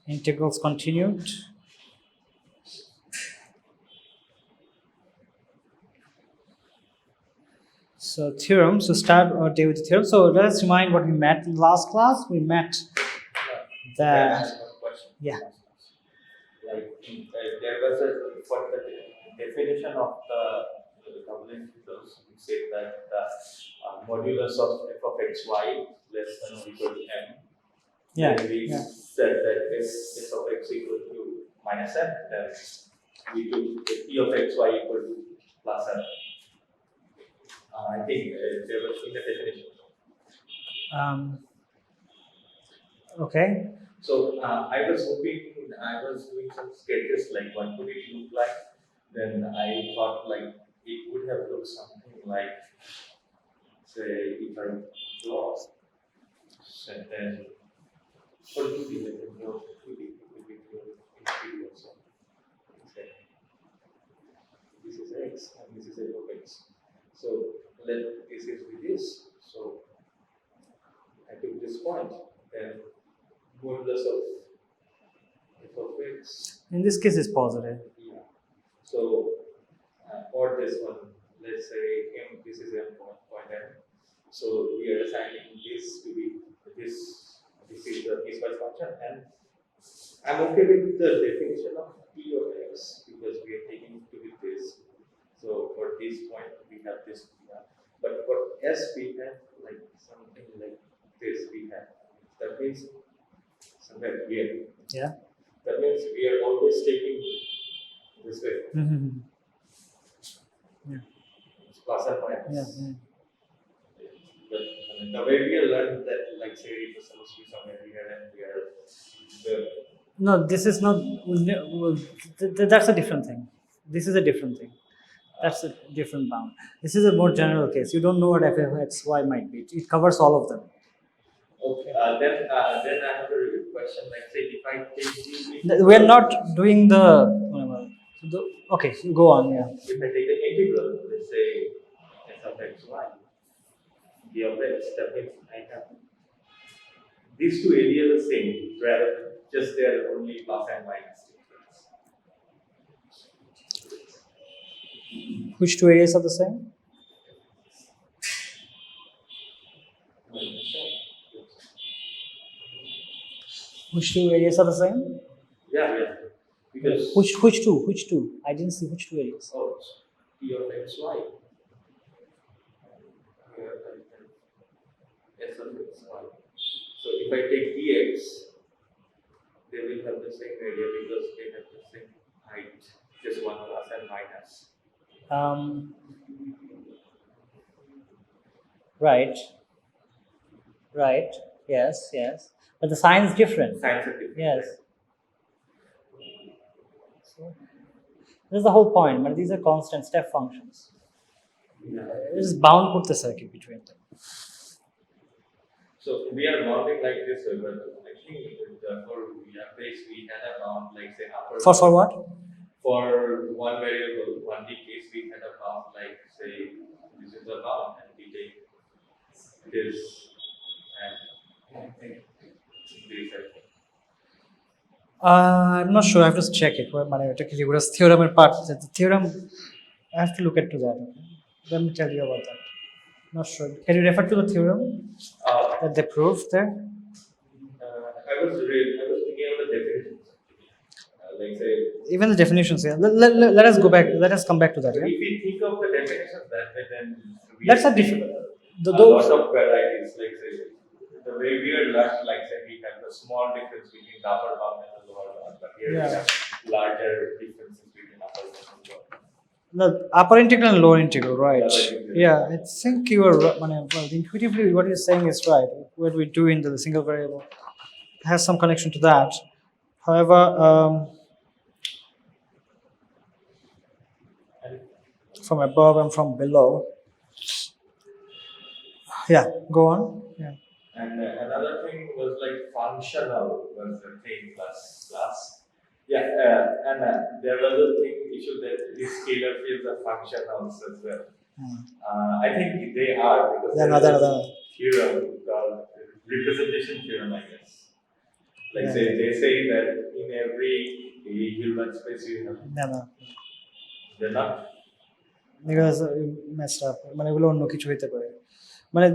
Integrals continued. So theorems, so start our day with the theorem. So let us remind what we met in last class. We met that, yeah. Like there was a, for the definition of the double integrals, we said that the modulus of f of x y less than or equal to m. Yeah. Then we said that if f of x equal to minus m, then we took p of x y equal to plus m. I think there was in the definition. Okay. So I was hoping, I was doing some sketches like what could it look like. Then I thought like it would have looked something like, say, if I draw, and then for 2D, I can draw 2D, it will be in 3D also. Okay. This is x and this is f of x. So let this is with this. So I took this point, then modulus of f of x. In this case, it's positive. Yeah. So or this one, let's say m. This is m point m. So we are assigning this to be this. This is the piecewise function, and I'm okay with the definition of p of x because we are taking it to be this. So for this point, we have this. But for s, we have like something like this. We have that means somewhere here. Yeah. That means we are always taking this way. Mm-hmm. Yeah. It's plus and minus. Yeah. But the way we learned that, like, say, it was supposed to be somewhere here and here. No, this is not. That's a different thing. This is a different thing. That's a different bound. This is a more general case. You don't know what f of x, y might be. It covers all of them. Okay. Then I have a question. Like, say, if I take the we are not doing the. Okay, go on. Yeah. If I take the integral, let's say f of x, y, d of x, that means I have these two areas the same, rather just they are only plus and minus difference. Which two areas are the same? Which two areas are the same? Yeah. Because which two? Which two? I didn't see which two areas. Oh, p of x, y. S of x, y. So if I take dx, they will have the same area because they have the same height, just one plus and minus. Right. Yes. But the sign is different. Signs are different. Yes. So, this is the whole point. But these are constant step functions. Yeah. It is bound put the circuit between them. So we are bounding like this, but I think for base we had a bound like say upper. For what? For one variable, 1D case, we had a bound like say this is a bound, and we take this and this. I'm not sure. I have to check it. Whereas theorem and part. The theorem, I have to look into that. Let me tell you about that. Not sure. Can you refer to the theorem that they proved there? I was thinking of the definitions. Like say. Even the definitions. Yeah. Let us go back. Let us come back to that. Yeah? If we think of the definitions that way, then that's a different. Lot of varieties. Like say the way we are learned, like say we have the small difference between the upper bound and the lower bound, but here we have larger differences between upper bound and lower bound. The upper integral and lower integral, right? Yeah, I think you are well, intuitively what you're saying is right. What we do in the single variable has some connection to that. However, from above and from below. Yeah, go on. Yeah. And another thing was like functional was the thing plus. Yeah, and there was a issue that these scalar fields are functionals as well. I think they are because there is a theorem called representation theorem, I guess. Like Yeah. they say that in every Hilbert space you have. No. They're not. Because messed up. মানে এগুলো অন্য কিছু হইতে পারে। মানে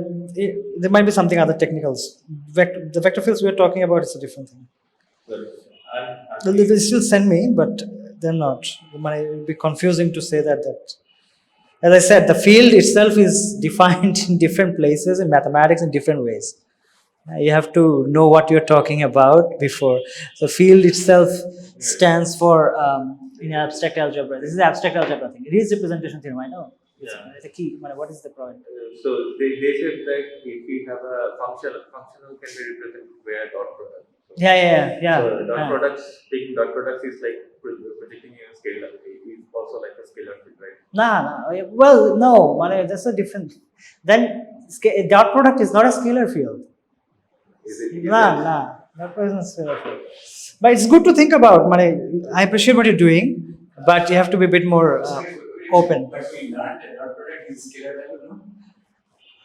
there might be something other technicals. The vector fields we are talking about is a different thing. But They will still send me, but they're not. It would be confusing to say that. As I said, the field itself is defined in different places in mathematics in different ways. You have to know what you're talking about before. So field itself stands for in abstract algebra. This is abstract algebra thing. It is representation theorem, I know. It's a key. What is the point? So they said that if we have a functional can be represented by a dot product. Yeah. So taking dot products is like projecting a scalar. Is also like a scalar field, right? Nah. Well, no. That's a different. Then dot product is not a scalar field. Is it? Nah. Dot product is not a scalar field. But it's good to think about. I appreciate what you're doing, but you have to be a bit more open. But we learned that dot product is scalar value, no?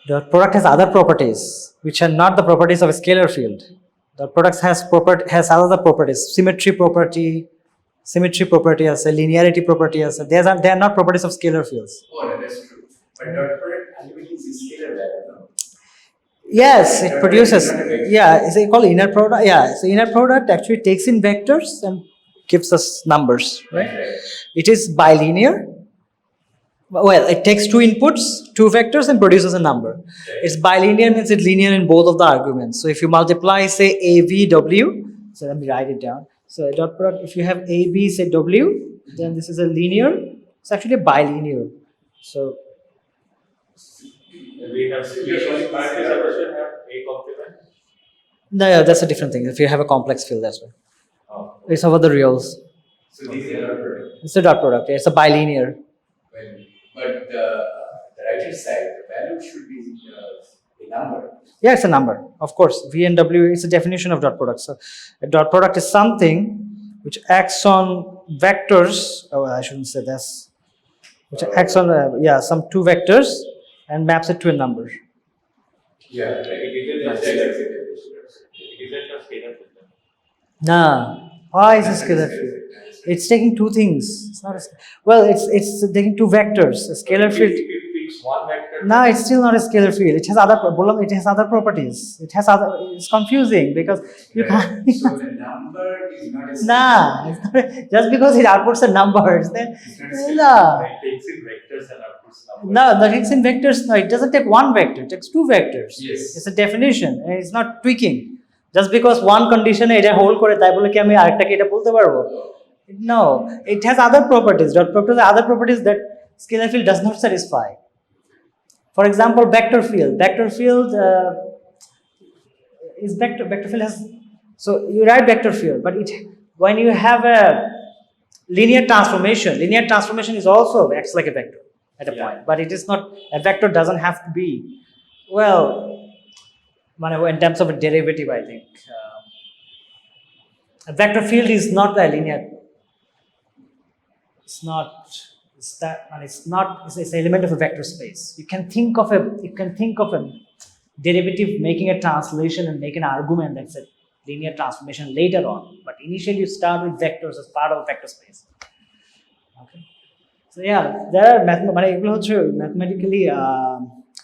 Dot product has other properties which are not the properties of a scalar field. Dot product has other properties, symmetry property as a linearity property as a, they are not properties of scalar fields. Oh, that's true. But dot product ultimately is scalar value, no? Yes, it produces. Yeah, it's called inner product. Yeah, so inner product actually takes in vectors and gives us numbers. Right? It is bilinear. Well, it takes two inputs, two vectors, and produces a number. It's bilinear means it's linear in both of the arguments. So if you multiply, say AVW, so let me write it down. So a dot product, if you have AB, say W, then this is a linear. It's actually a bilinear. So We have supposed to have a complement. no, that's a different thing. If you have a complex field as well, it's over the reals. So these are dot product. It's a dot product. It's a bilinear. But the right hand side, the value should be a number. Yeah, it's a number. Of course, V and W is a definition of dot product. So a dot product is something which acts on vectors. Oh, I shouldn't say this. Which acts on some two vectors and maps it to a number. Yeah, right. It isn't a scalar field. Nah. Why is it scalar field? It's taking two things. It's not. It's taking two vectors. A scalar field. If it picks one vector. No, it's still not a scalar field. It has other properties. It's confusing because you can't. So the number is not a Nah, it's not, just because it outputs the numbers, then no. It takes in vectors and outputs numbers. No, it's in vectors. No, it doesn't take one vector. It takes two vectors. Yes. It's a definition. And it's not tweaking. Just because one condition এটা hold করে তাই বলে কি আমি আরেকটাকে এটা বলতে পারবো? No, it has other properties. Dot product has other properties that scalar field does not satisfy. For example, vector field. Vector field is vector field has. So you write vector field, but when you have a linear transformation is also acts like a vector at a point, but it is not. A vector doesn't have to be. Well, in terms of a derivative, I think a vector field is not a linear. It's not. It's an element of a vector space. You can think of a derivative making a translation and make an argument that's a linear transformation later on. But initially you start with vectors as part of a vector space. Okay. So yeah, there are mathematically.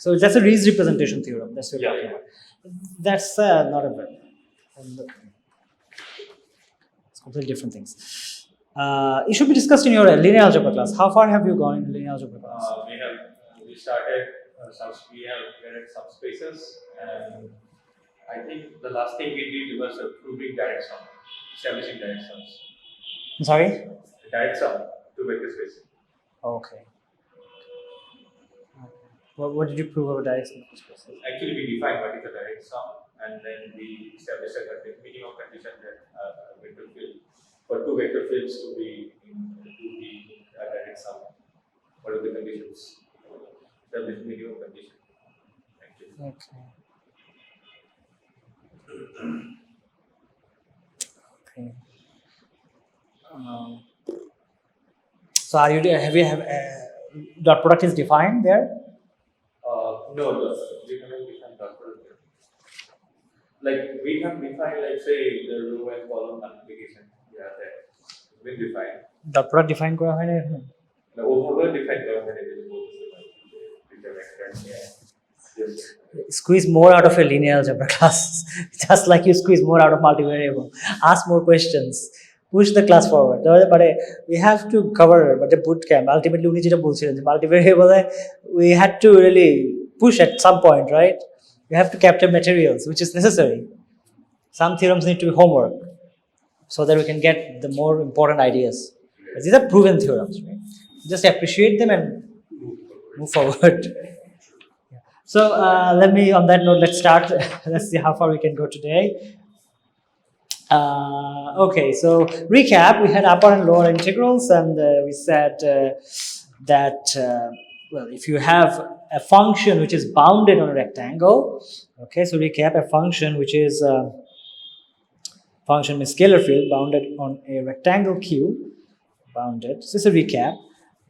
So that's a Rees representation theorem. That's what we're talking about. That's not a bad. It's completely different things. It should be discussed in your linear algebra class. How far have you gone in linear algebra class? We started we have created subspaces, and I think the last thing we did was proving direct sum, establishing direct sums. Sorry? Direct sum to vector space. Okay. What did you prove about direct sum? Actually, we defined what is a direct sum, and then we established a minimum condition that vector field for two vector fields to be a direct sum. What are the conditions? Establish minimum condition. Thank you. Okay. So dot product is defined there? No, we haven't defined dot product. like we have defined, like say the row and column multiplication. Yeah, that we defined. Dot product define করা হয় না এখানে? The overall defined government is both with the vector. Yeah. Yes. Squeeze more out of a linear algebra class, just like you squeeze more out of multivariable. Ask more questions. Push the class forward. But we have to cover but the boot camp. Ultimately, we need to multivariable. We had to really push at some point, right? We have to capture materials, which is necessary. Some theorems need to be homework, so that we can get the more important ideas. But these are proven theorems, right? Just appreciate them and move forward. So let me, on that note, let's start. Let's see how far we can go today. Okay, so recap, we had upper and lower integrals, and we said that, well, if you have a function which is bounded on a rectangle, okay, so recap, a function which is function with scalar field bounded on a rectangle Q, bounded, so this is a recap,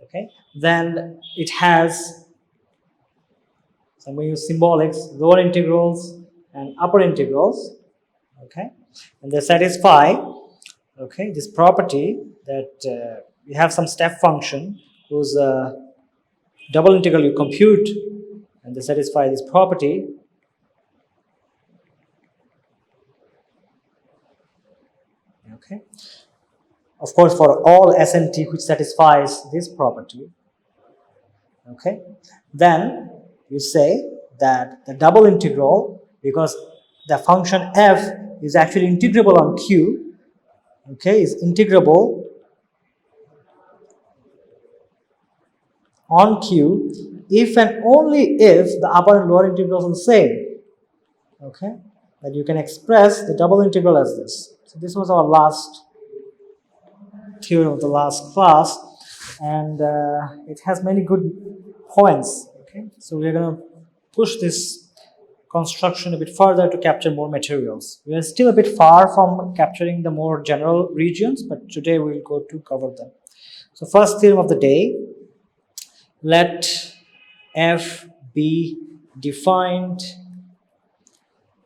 okay, then it has, so I'm going to use symbolics, lower integrals and upper integrals, okay, and they satisfy, okay, this property that we have some step function whose double integral you compute, and they satisfy this property. Okay, of course, for all SNT which satisfies this property, okay, then you say that the double integral, because the function f is actually integrable on Q, okay, is integrable on Q if and only if the upper and lower integrals are the same, okay, that you can express the double integral as this. So this was our last theorem of the last class, and it has many good points, okay, so we are going to push this construction a bit further to capture more materials. We are still a bit far from capturing the more general regions, but today we will go to cover them. So first theorem of the day, let f be defined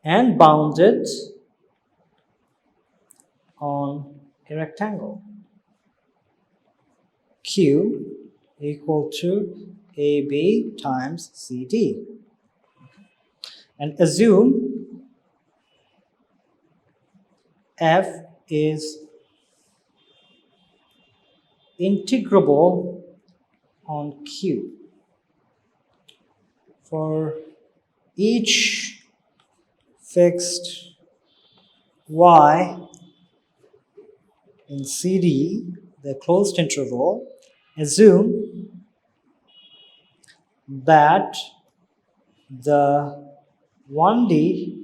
and bounded on a rectangle Q equal to AB times CD, and assume f is integrable on Q for each fixed y in CD, the closed interval. Assume that the 1D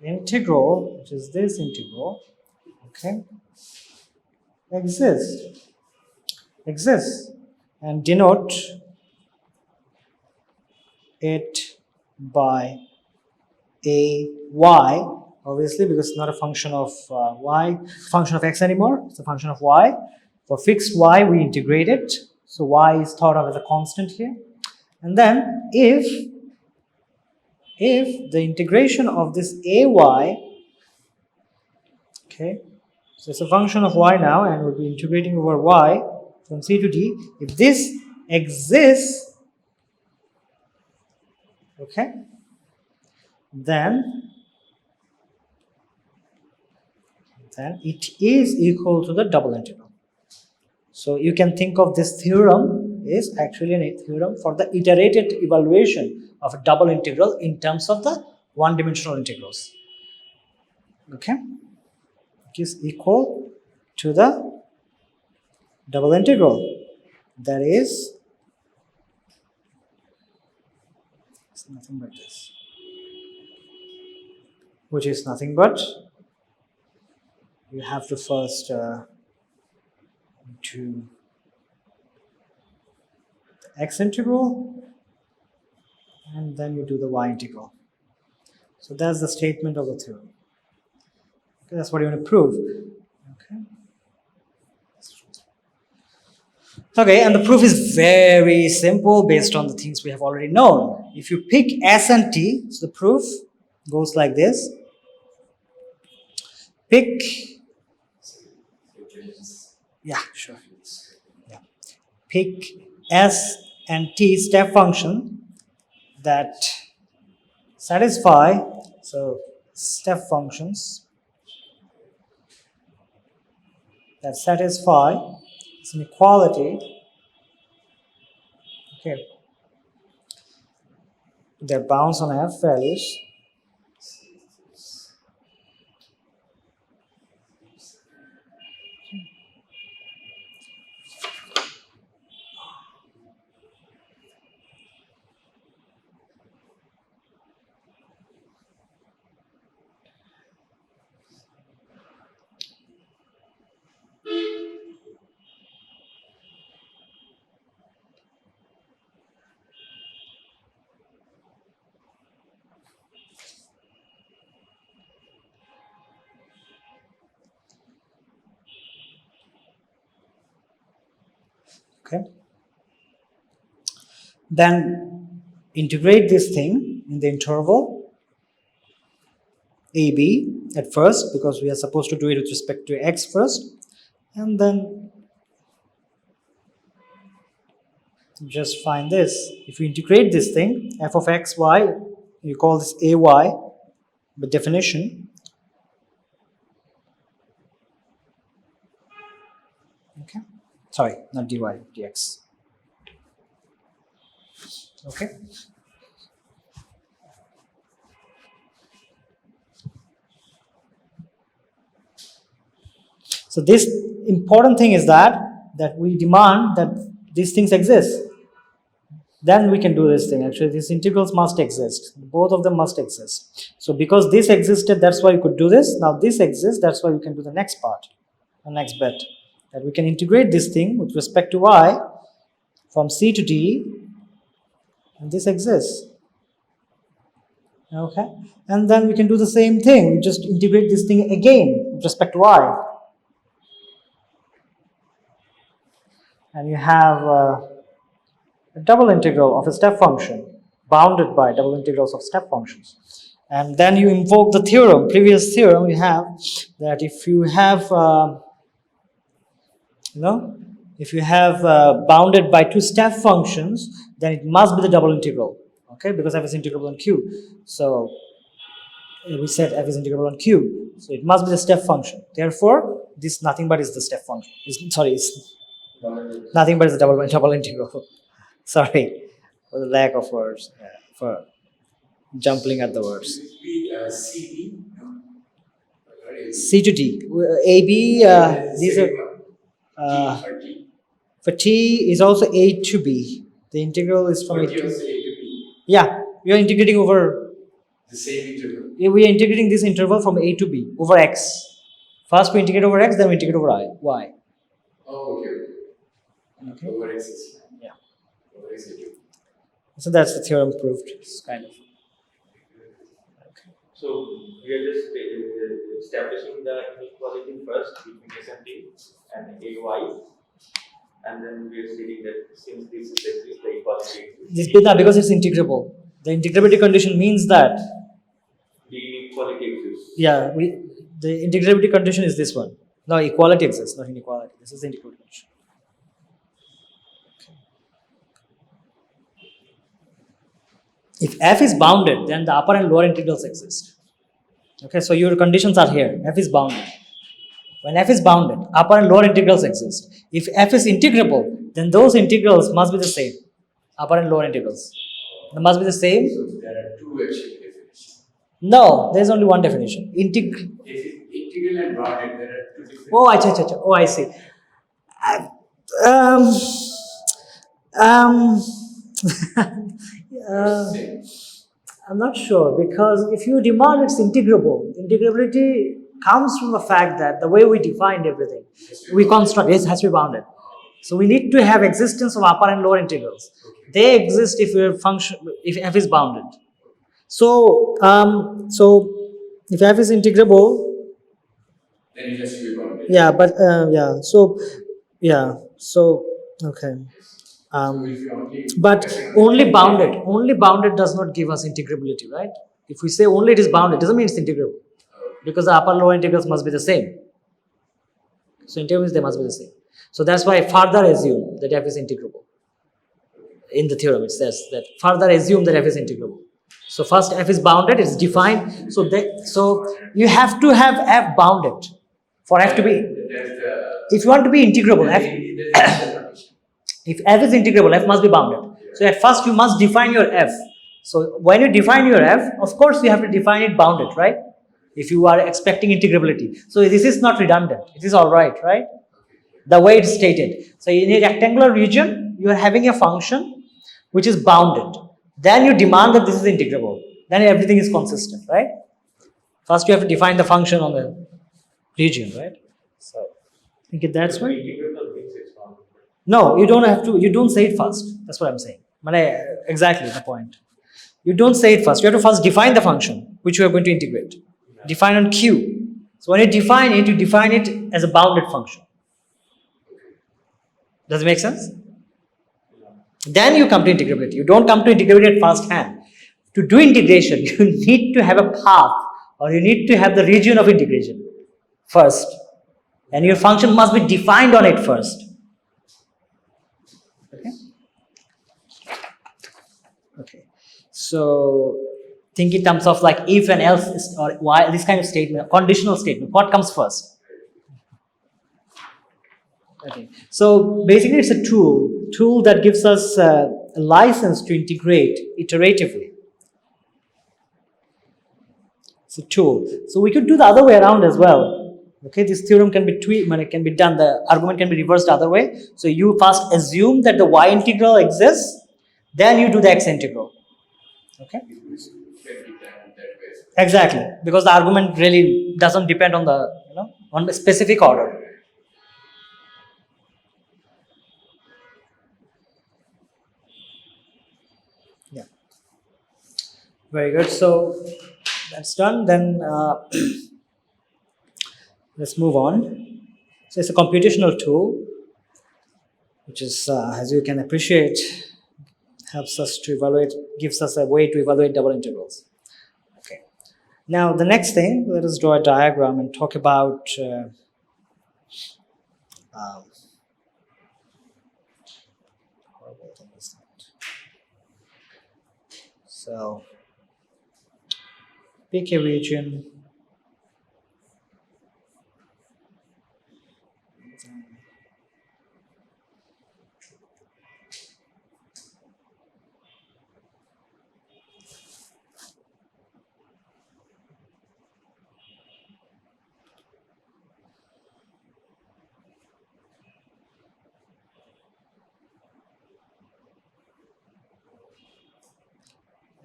integral, which is this integral, okay, exists, and denote it by a y, obviously, because it's not a function of y, function of x anymore, it's a function of y. For fixed y, we integrate it, so y is thought of as a constant here. And then if the integration of this ay, okay, so it's a function of y now, and we'll be integrating over y from C to D, if this exists, okay, then it is equal to the double integral. So you can think of this theorem is actually a theorem for the iterated evaluation of a double integral in terms of the one-dimensional integrals. Okay, it is equal to the double integral, that is, it's nothing but this, which is nothing but, you have to first do x integral, and then you do the y integral. So that's the statement of the theorem. Okay, that's what you want to prove. Okay. Okay, and the proof is very simple based on the things we have already known. If you pick S and T, so the proof goes like this. Pick, yeah, sure. Yeah. Pick S and T step function that satisfy, so step functions that satisfy this inequality, okay, their bounds on F values. Okay. Then integrate this thing in the interval AB at first, because we are supposed to do it with respect to x first, and then just find this. If you integrate this thing, f of x, y, you call this ay by definition. Okay. Sorry, not dy, dx. Okay. So this important thing is that we demand that these things exist. Then we can do this thing. Actually, these integrals must exist. Both of them must exist. So because this existed, that's why you could do this. Now this exists, that's why we can do the next part, the next bit. That we can integrate this thing with respect to y from c to d, and this exists. Okay, and then we can do the same thing. We just integrate this thing again with respect to y, and you have a double integral of a step function bounded by double integrals of step functions. And then you invoke the theorem, previous theorem we have, that if you have if you have bounded by two step functions, then it must be the double integral, okay, because f is integrable on q. So we said f is integrable on q, so it must be the step function. Therefore this nothing but is the step function. It's nothing but is the double integral. Sorry for the lack of words, for jumping at the words. CD? No. C to D. AB, these are, for T is also A to B. The integral is from A to B. Yeah, we are integrating over the same interval. We are integrating this interval from A to B over X. First we integrate over X, then we integrate over Y. Oh, okay. Over X is fine. Yeah. Over X is good. So that's the theorem proved. It's kind of. So we are just establishing the inequality first between S and T and AY, and then we are stating that since this is the equality This because it's integrable. The integrability condition means that the inequality exists. Yeah, the integrability condition is this one. No, equality exists, not inequality. This is the integrability condition. If f is bounded, then the upper and lower integrals exist. Okay, so your conditions are here. F is bounded. When f is bounded, upper and lower integrals exist. If f is integrable, then those integrals must be the same. Upper and lower integrals. They must be the same. So there are two actually definitions. No, there is only one definition. If it's integral and bounded, there are two different. Oh, I see. I'm not sure, because if you demand it's integrable, integrability comes from the fact that the way we defined everything, we construct it has to be bounded. So we need to have existence of upper and lower integrals. They exist if if f is bounded. So if f is integrable, then it has to be bounded. yeah, but so okay. But only bounded does not give us integrability, right? If we say only it is bounded, it doesn't mean it's integrable, because the upper lower integrals must be the same. So in terms they must be the same. So that's why I further assume that f is integrable. In the theorem it says that further assume that f is integrable. So first f is bounded, it's defined. So you have to have f bounded for f to be. If you want to be integrable, if f is integrable, f must be bounded. So at first you must define your f. So when you define your f, of course you have to define it bounded, right? If you are expecting integrability. So this is not redundant. It is alright, right? The way it's stated. So in a rectangular region, you are having a function which is bounded. Then you demand that this is integrable. Then everything is consistent, right? First you have to define the function on the region, right? So think it that's way. Integral means it's bounded. No, you don't have to. You don't say it first. That's what I'm saying. Exactly the point. You don't say it first. You have to first define the function which you are going to integrate. Define on Q. So when you define it as a bounded function. Does it make sense? Then you come to integrability. You don't come to integrability at first hand. To do integration, you need to have a path, or you need to have the region of integration first. And your function must be defined on it first. Okay. So think in terms of like if and else or why, this kind of statement, conditional statement. What comes first? Okay. So basically, it's a tool that gives us a license to integrate iteratively. It's a tool. So we could do the other way around as well. Okay, this theorem can be it can be done. The argument can be reversed the other way. So you first assume that the y integral exists, then you do the x integral. Okay. Exactly, because the argument really doesn't depend on on the specific order. Yeah. Very good. So that's done. Then let's move on. So it's a computational tool, which is, as you can appreciate, helps us to evaluate, gives us a way to evaluate double integrals. Okay. Now the next thing, let us draw a diagram and talk about horrible thing is that. So pick a region.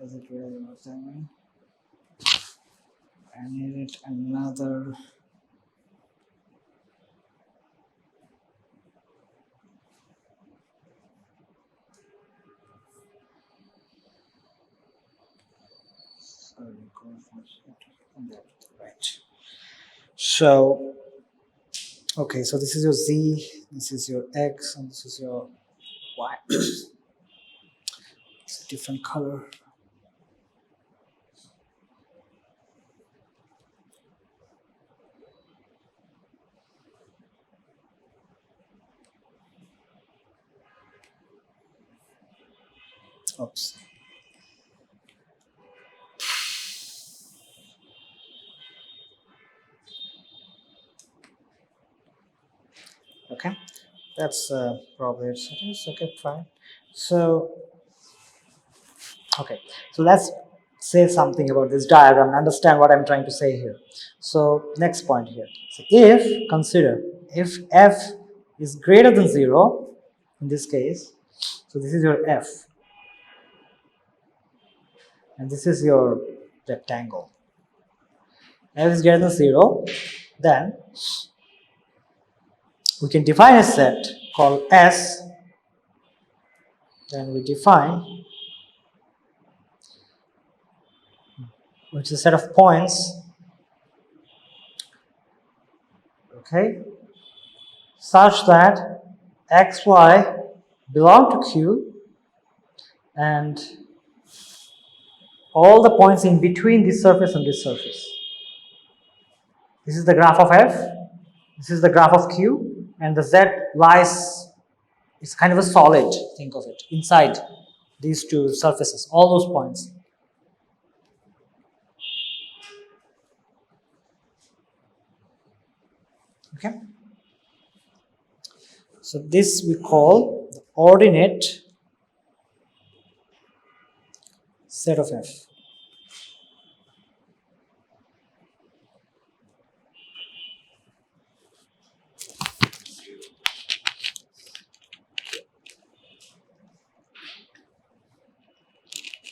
Does it really work that way? I needed another. Right. So, okay, so this is your z, this is your x, and this is your y. It's a different color. Oops. Okay, that's probably it. Okay, fine. So, okay, so let's say something about this diagram and understand what I'm trying to say here. So, next point here. So, consider if f is greater than 0, in this case, so this is your f, and this is your rectangle. F is greater than 0, then we can define a set called S. Then we define, which is a set of points, okay, such that x, y belong to Q and all the points in between this surface and this surface. This is the graph of F, this is the graph of Q, and the Z lies, it's kind of a solid, think of it, inside these two surfaces, all those points. Okay? So this we call the ordinate set of F.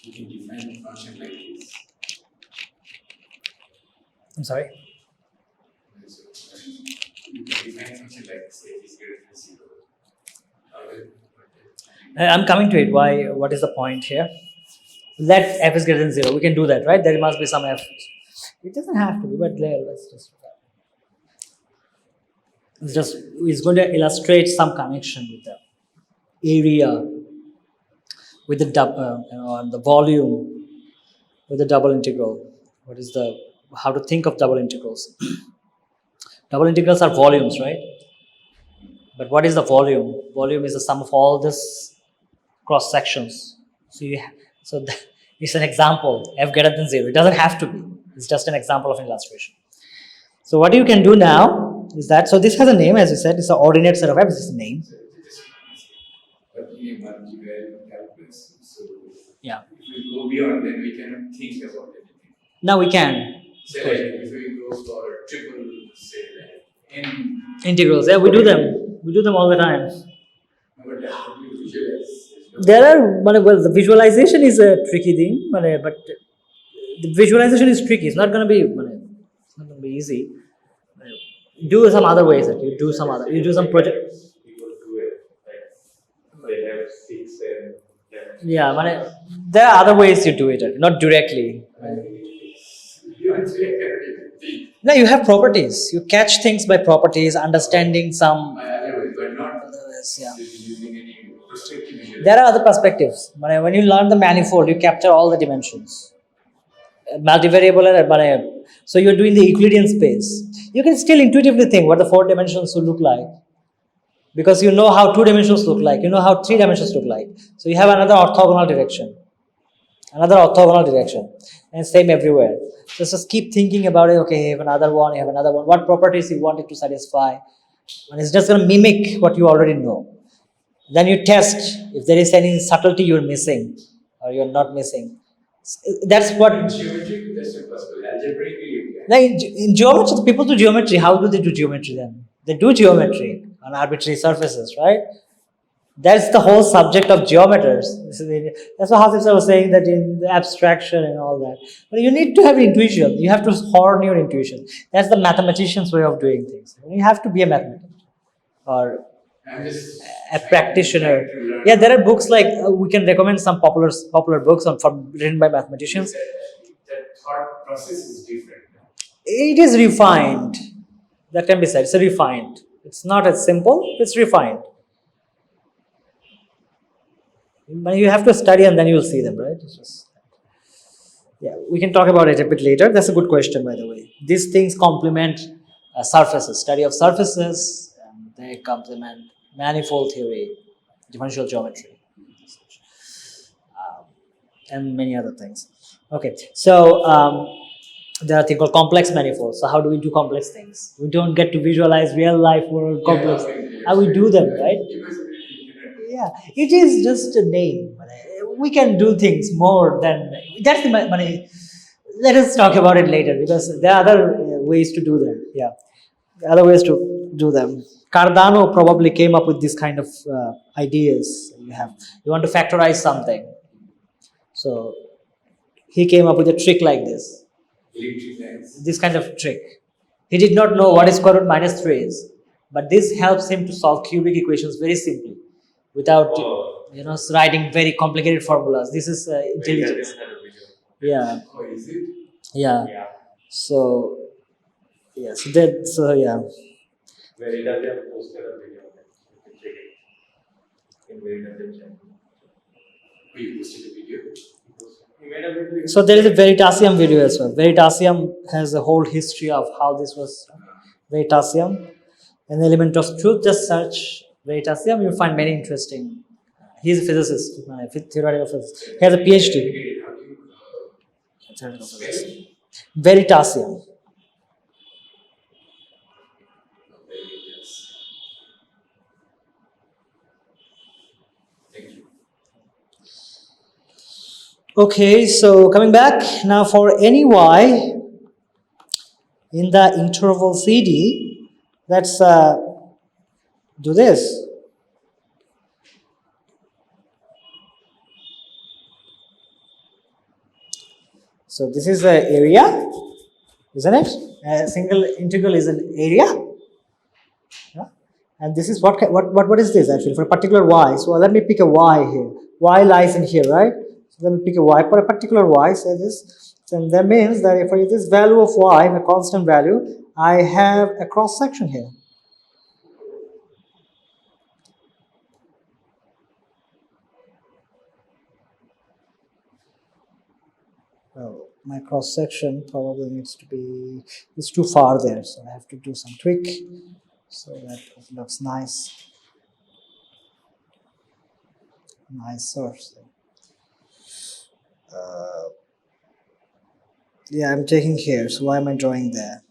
You can define a function like this. I'm sorry? So, you can define a function like this, f is greater than 0. How will- I'm coming to it. Why? What is the point here? Let F is greater than 0. We can do that, right? There must be some F. It doesn't have to be, but let's just. It's going to illustrate some connection with the area, with the the volume, with the double integral. What is the, how to think of double integrals? Double integrals are volumes, right? But what is the volume? Volume is the sum of all this cross sections. So it's an example, F greater than 0. It doesn't have to be. It's just an example of an illustration. So what you can do now is that, so this has a name, as you said, it's an ordinate set of F, this is a name. But in a multivariable calculus, so Yeah. if we go beyond, then we cannot think about anything. Now we can. Say like if we go for triple, say like n, Integrals, yeah, we do them. We do them all the time. but how do you visualize? There are, well, the visualization is a tricky thing, but the visualization is tricky. It's not going to be, it's not going to be easy. Do some other ways. You do some project. People do it like they have 6 and 10. Yeah, there are other ways you do it, not directly. You actually cannot even think. No, you have properties. You catch things by properties, understanding some. My other way, but not Yeah. using any perspective visualization. There are other perspectives. When you learn the manifold, you capture all the dimensions. Multivariable, so you're doing the Euclidean space. You can still intuitively think what the 4 dimensions will look like, because you know how 2 dimensions look like, you know how 3 dimensions look like. So you have another orthogonal direction, and same everywhere. So just keep thinking about it. Okay, you have another one. What properties you want it to satisfy, and it's just going to mimic what you already know. Then you test if there is any subtlety you're missing or you're not missing. That's what. In geometry, that's impossible. Algebraically, you can. Now in geometry, the people do geometry. How do they do geometry then? They do geometry on arbitrary surfaces, right? That's the whole subject of geometers. That's what Hasif was saying, that in the abstraction and all that. But you need to have intuition. You have to hone your intuition. That's the mathematician's way of doing things. You have to be a mathematician or I'm just a practitioner. trying to learn. Yeah, there are books like we can recommend some popular books written by mathematicians. That thought process is different. It is refined. That can be said. It's refined. It's not as simple. It's refined. But you have to study and then you'll see them, right? Yeah, we can talk about it a bit later. That's a good question, by the way. These things complement surfaces, study of surfaces, and they complement manifold theory, differential geometry, and many other things. Okay, so there are things called complex manifolds. So how do we do complex things? We don't get to visualize real life world complex. How we do them, right? Yeah, it is just a name. We can do things more than that's the money. Let us talk about it later, because there are other ways to do them. Yeah, other ways to do them. Cardano probably came up with this kind of ideas. You want to factorize something, so he came up with a trick like this. This kind of trick. He did not know what is square root minus 3 is, but this helps him to solve cubic equations very simply, without writing very complicated formulas. This is intelligence. Yeah. Oh, is it? Yeah. Yeah. So yeah. Where it doesn't have posted a video. You can check it. In where it doesn't check. Oh, you posted a video? You made a video. So there is a Veritasium video as well. Veritasium has a whole history of how this was. Veritasium, an element of truth. Just search Veritasium, you'll find many interesting. He's a physicist, theoretical physicist. He has a PhD. How do you Theoretical spell physicist. it? Veritasium. Okay, yes. Thank you. Okay, so coming back now for any y in the interval CD, let's do this. So this is the area, isn't it? A single integral is an area. Yeah? And this is what is this actually for a particular y? So let me pick a y here. Y lies in here, right? So let me pick a y for a particular y. Say this, and that means that if I use this value of y, a constant value, I have a cross section here. Well, my cross section probably needs to be, it's too far there, so I have to do some tweak so that it looks nice. Nice source. Yeah, I'm taking here, so why am I drawing there?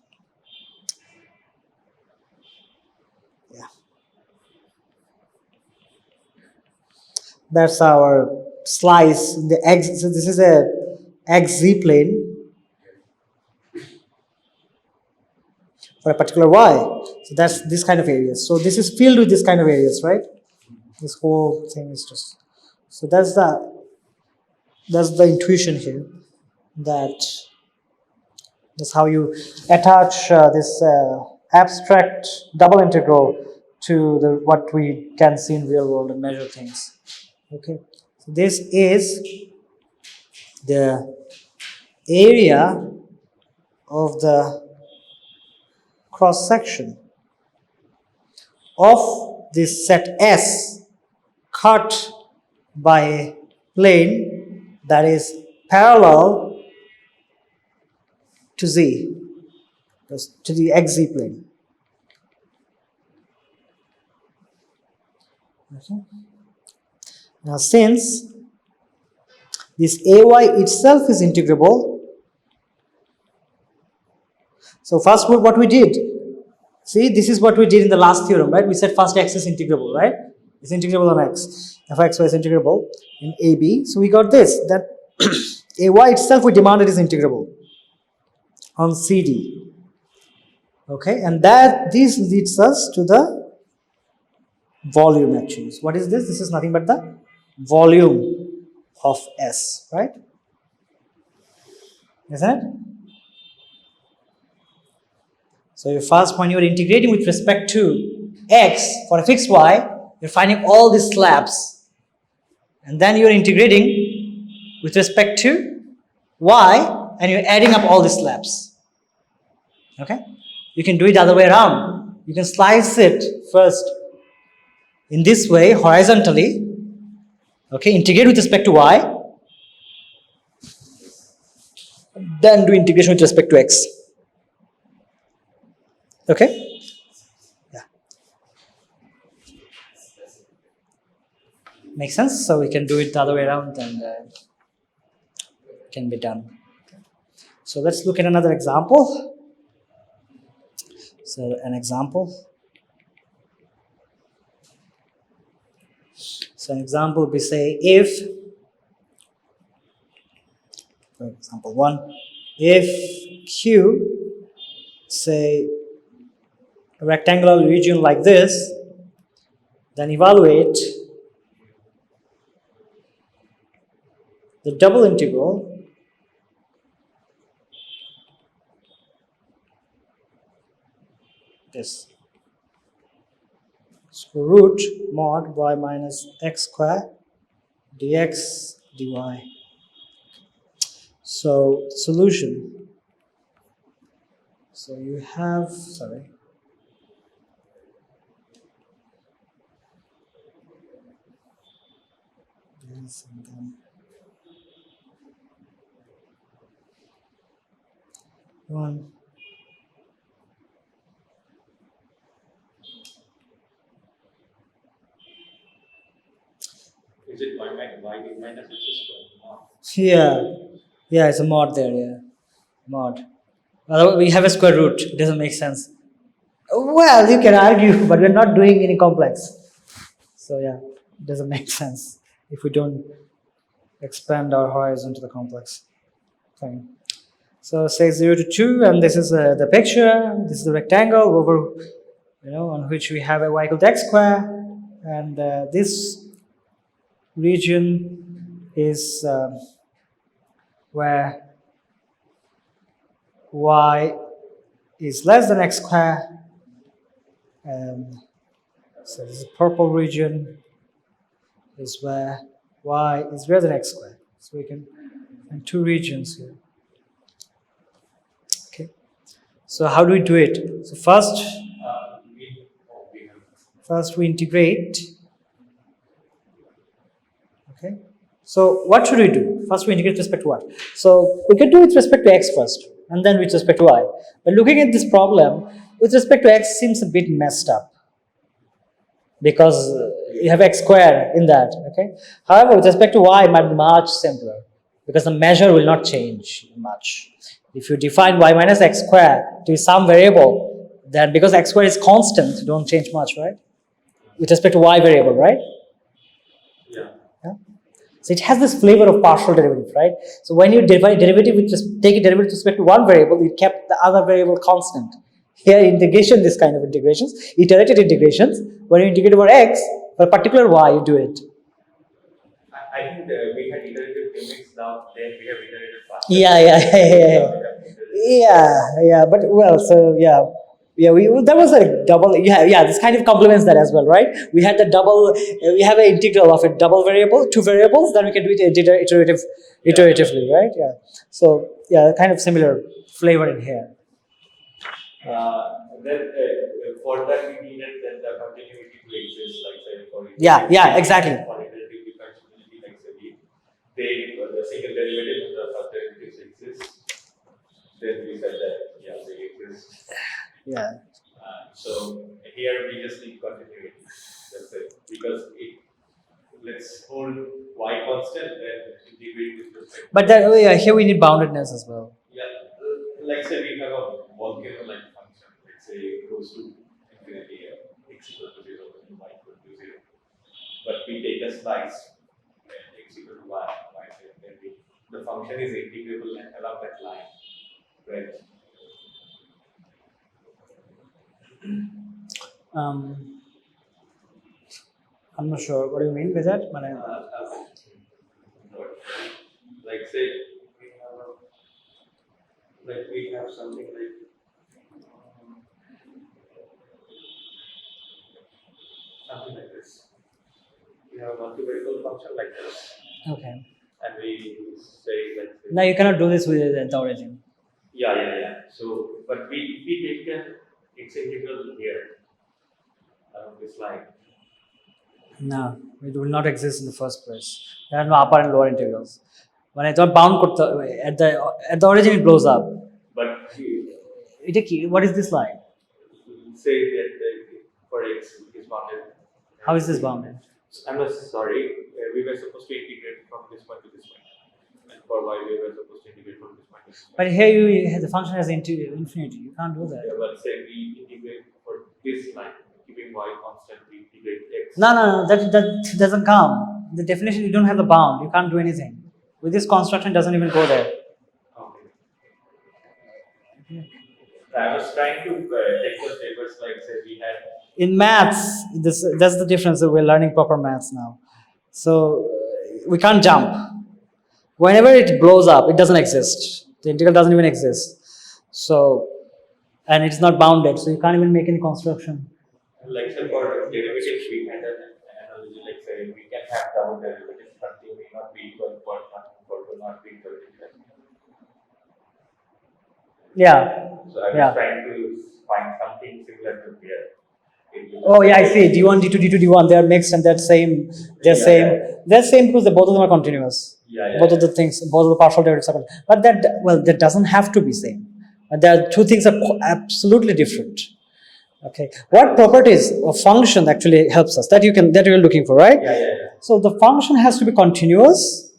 Yeah. That's our slice in the x. So this is a xz plane for a particular y. So that's this kind of areas. So this is filled with this kind of areas, right? This whole thing is just. So that's the intuition here. That's how you attach this abstract double integral to the what we can see in real world and measure things. Okay, so this is the area of the cross section of this set S cut by a plane that is parallel to Z, to the XZ plane. Okay. Now, since this AY itself is integrable, so first what we did, see, this is what we did in the last theorem, right? We said first x is integrable, right? It's integrable on x. Fxy is integrable in AB. So we got this, that AY itself we demanded is integrable on CD. Okay, and that this leads us to the volume actually. So what is this? This is nothing but the volume of S, right? Isn't it? So first, when you're integrating with respect to x for a fixed y, you're finding all these slabs. And then you're integrating with respect to y, and you're adding up all these slabs. Okay? You can do it the other way around. You can slice it first in this way, horizontally. Okay, integrate with respect to y. Then do integration with respect to x. Okay? Yeah. Makes sense? So we can do it the other way around and can be done. So let's look at another example. So an example. So an example would be say if, for example 1, if Q, say a rectangular region like this, then evaluate the double integral this square root mod y minus x square dx dy. So solution. So you have, sorry. Yes, and then One. Is it y minus x square? Yeah, it's a mod there. Yeah, mod. Otherwise, we have a square root. It doesn't make sense. Well, you can argue, but we're not doing any complex. So yeah, it doesn't make sense if we don't expand our horizon to the complex. Fine. So say 0 to 2, and this is the picture. This is the rectangle over, on which we have a y equal to x square, and this region is where y is less than x square, and so this is purple region is where y is greater than x squared. So we can find two regions here. Okay. So how do we do it? So first we integrate. Okay. So what should we do? First we integrate with respect to what? So we can do it with respect to x first, and then with respect to y. But looking at this problem, with respect to x seems a bit messed up, because you have x squared in that. Okay. However, with respect to y, it might be much simpler, because the measure will not change much. If you define y minus x squared to be some variable, then because x squared is constant, you don't change much, right? With respect to y variable, right? Yeah. So it has this flavor of partial derivative, right? So when you divide derivative, with just take a derivative with respect to one variable, you kept the other variable constant. Here, integration, this kind of integrations, iterated integrations, when you integrate over x, for a particular y, you do it. I think we had iterated limits now, then we have iterated faster. Yeah. But well, so yeah, that was a double. Yeah. This kind of complements that as well, right? We had the double. We have an integral of a double variable, two variables. Then we can do it iteratively, right? Yeah. So yeah, kind of similar flavor in here. Then for that we needed then the continuity to exist, like say for Exactly. For iterative differentiability, like say the single derivative and the first derivatives exist. Then we said that they exist. Yeah. So here we just need continuity. That's it. Because let's hold y constant, then integrate with respect. But here we need boundedness as well. Yeah. Like say we have a volcano-like function. Let's say it goes to infinity, x equal to 0, and y equal to 0. But we take a slice and x equal to y, then the function is integrable along that line. Right. I'm not sure. What do you mean by that? Like say we have something like this. We have a multivariable function like this. Okay. And we say like this. Now you cannot do this with the origin. Yeah. So, but we take an x integral here along this line. No, it will not exist in the first place. There are no upper and lower integrals. When it's not bound at the origin, it blows up. But What is this line? Say that for x is bounded. How is this bounded? I'm not sorry. We were supposed to integrate from this point to this point, and for y we were supposed to integrate from this point to this point. But here the function has infinity. You can't do that. Yeah, but say we integrate for this line, keeping y constant, we integrate x. No. That doesn't come. The definition, you don't have the bound. You can't do anything. With this construction, it doesn't even go there. Okay. I was trying to take those papers like say we had. In maths, that's the difference. We're learning proper maths now. So we can't jump. Whenever it blows up, it doesn't exist. The integral doesn't even exist. So, and it's not bounded, so you can't even make any construction. Like say for derivatives, we had an analogy like say we can have double derivatives, but they may not be equal, but will not be equal. Yeah. So I was trying to find something similar to here. Oh yeah, I see. D1, D2, D2, D1. They are mixed and they're same. They're same because both of them are continuous. Both of the things, both of the partial derivatives are continuous. But that doesn't have to be same. And there are two things are absolutely different. Okay, what properties of function actually helps us that you're looking for, right? Yeah. So the function has to be continuous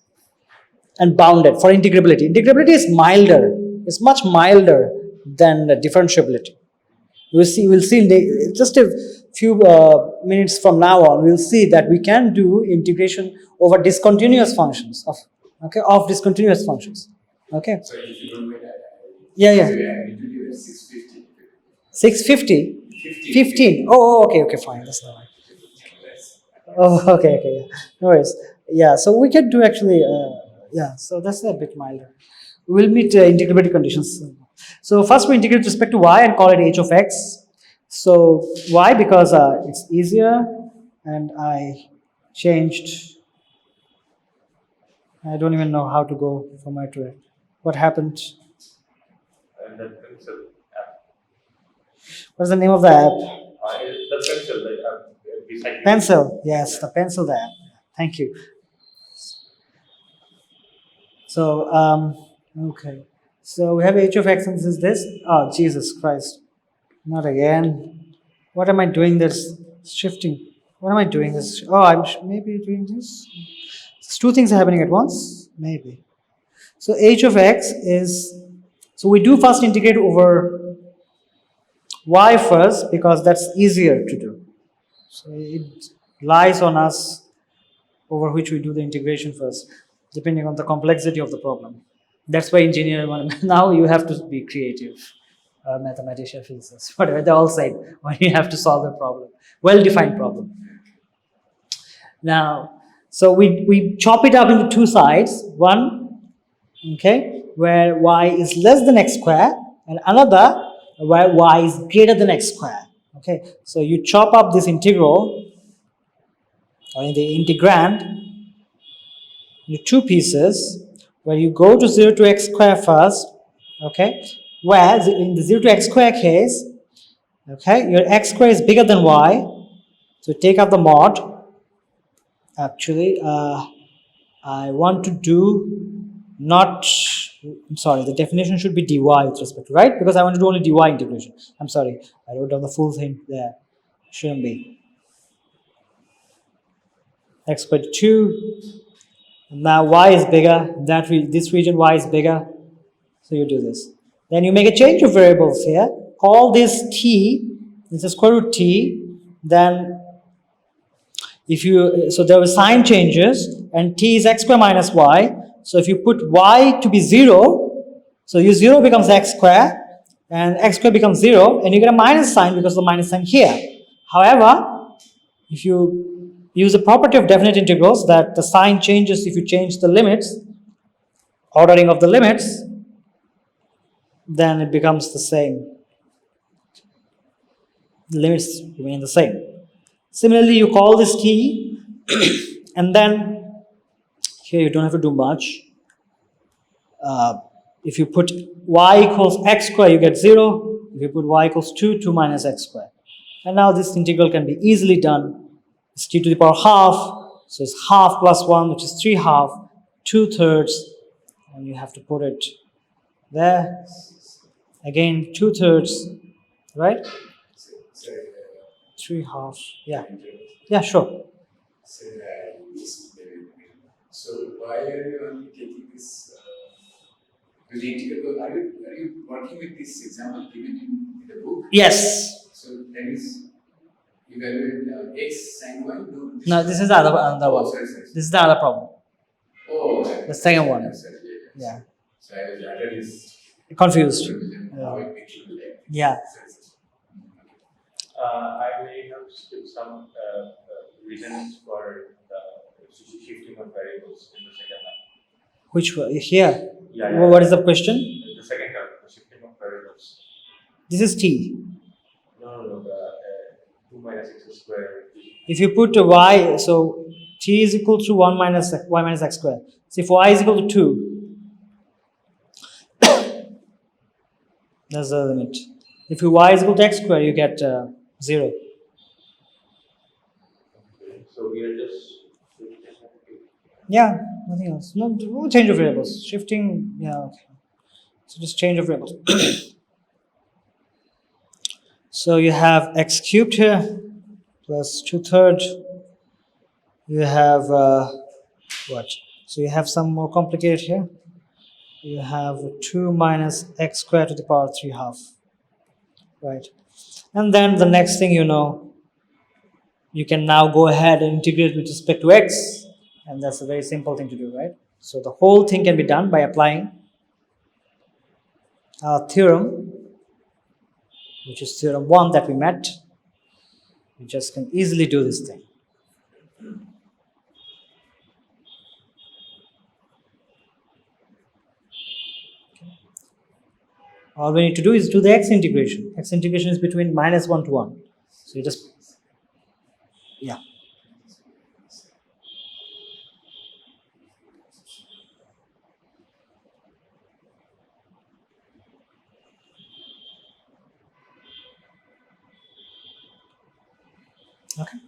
and bounded for integrability. Integrability is milder. It's much milder than differentiability. We'll see just a few minutes from now on, we'll see that we can do integration over discontinuous functions of discontinuous functions. Okay. So if you don't mind, Yeah. so I need to do 650. 650? 15. 15. Oh, okay, fine. That's not right. Less. Oh, okay. Yeah. No worries. Yeah, so we can do actually, so that's a bit milder. We'll meet integrability conditions. So first we integrate with respect to y and call it h of x. So why? Because it's easier, and I changed. I don't even know how to go from where to where. What happened? And the pencil app. What's the name of the app? The pencil, beside Pencil. Yes, the pencil app. Thank you. So, okay. So we have h of x, and this is this. Oh, Jesus Christ. Not again. What am I doing this? Shifting. What am I doing this? Oh, I'm maybe doing this. Two things are happening at once. Maybe. So h of x is, so we do first integrate over y first because that's easier to do. So it lies on us over which we do the integration first, depending on the complexity of the problem. That's why engineer, now you have to be creative. Mathematician, physicist, whatever, they all say when you have to solve a problem, well-defined problem. Now, so we chop it up into two sides. One, okay, where y is less than x square, and another where y is greater than x square. Okay, so you chop up this integral, or in the integrand, into two pieces, where you go to 0 to x square first, okay, where in the 0 to x square case, okay, your x square is bigger than y, so take out the mod. Actually, I want to do not, I'm sorry, the definition should be dy with respect to, right? Because I want to do only dy integration. I'm sorry, I wrote down the full thing there. Shouldn't be. X squared to 2. Now y is bigger, this region y is bigger, so you do this. Then you make a change of variables here. Call this t, this is square root t, then if you, so there were sign changes, and t is x square minus y. So if you put y to be 0, so your 0 becomes x square, and x square becomes 0, and you get a minus sign because of the minus sign here. However, if you use a property of definite integrals that the sign changes if you change the limits, ordering of the limits, then it becomes the same. The limits remain the same. Similarly, you call this t, and then here you don't have to do much. If you put y equals x square, you get 0. If you put y equals 2, 2 minus x square. And now this integral can be easily done. It's t to the power half, so it's half plus 1, which is 3 half, 2/3, and you have to put it there. Again, 2/3, right? So, 3 half, yeah. Yeah, sure. So why are you only taking this to the integral? Are you working with this example given in the book? Yes. So that is evaluate x sin y. No, this is another one. Sorry. This is the other problem. Oh, The second one. Sorry. Yeah. So I was rather is Confused. how it makes you like. Yeah. I may have skipped some reasons for the shifting of variables in the second half. Which one? Here? Yeah. What is the question? The second half, the shifting of variables. This is t. No, the 2 minus x square. If you put a y, so t is equal to 1 minus y minus x squared. So if y is equal to 2, that's the limit. If y is equal to x squared, you get 0. So we are just Yeah, nothing else. No change of variables. Shifting, yeah, okay. So just change of variables. So you have x cubed here plus 2/3. You have what? So you have some more complicated here. You have 2 minus x squared to the power 3/2. Right. And then the next thing you know, you can now go ahead and integrate with respect to x. And that's a very simple thing to do, right? So the whole thing can be done by applying our theorem, which is theorem 1 that we met. You just can easily do this thing. All we need to do is do the x integration. X integration is between -1 to 1. So you just, yeah. Okay.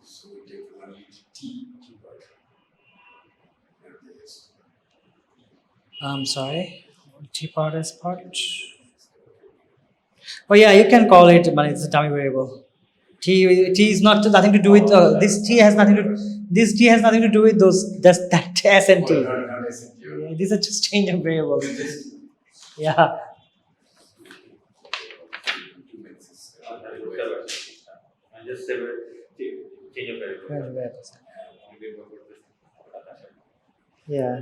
So we take only t part. I'm sorry. T part is part. Oh yeah, you can call it, but it's a dummy variable. T is not nothing to do with this T has nothing to do with those that S and T. Not SNT. Yeah, these are just change of variables. Yeah. And just say change of variable. Yeah.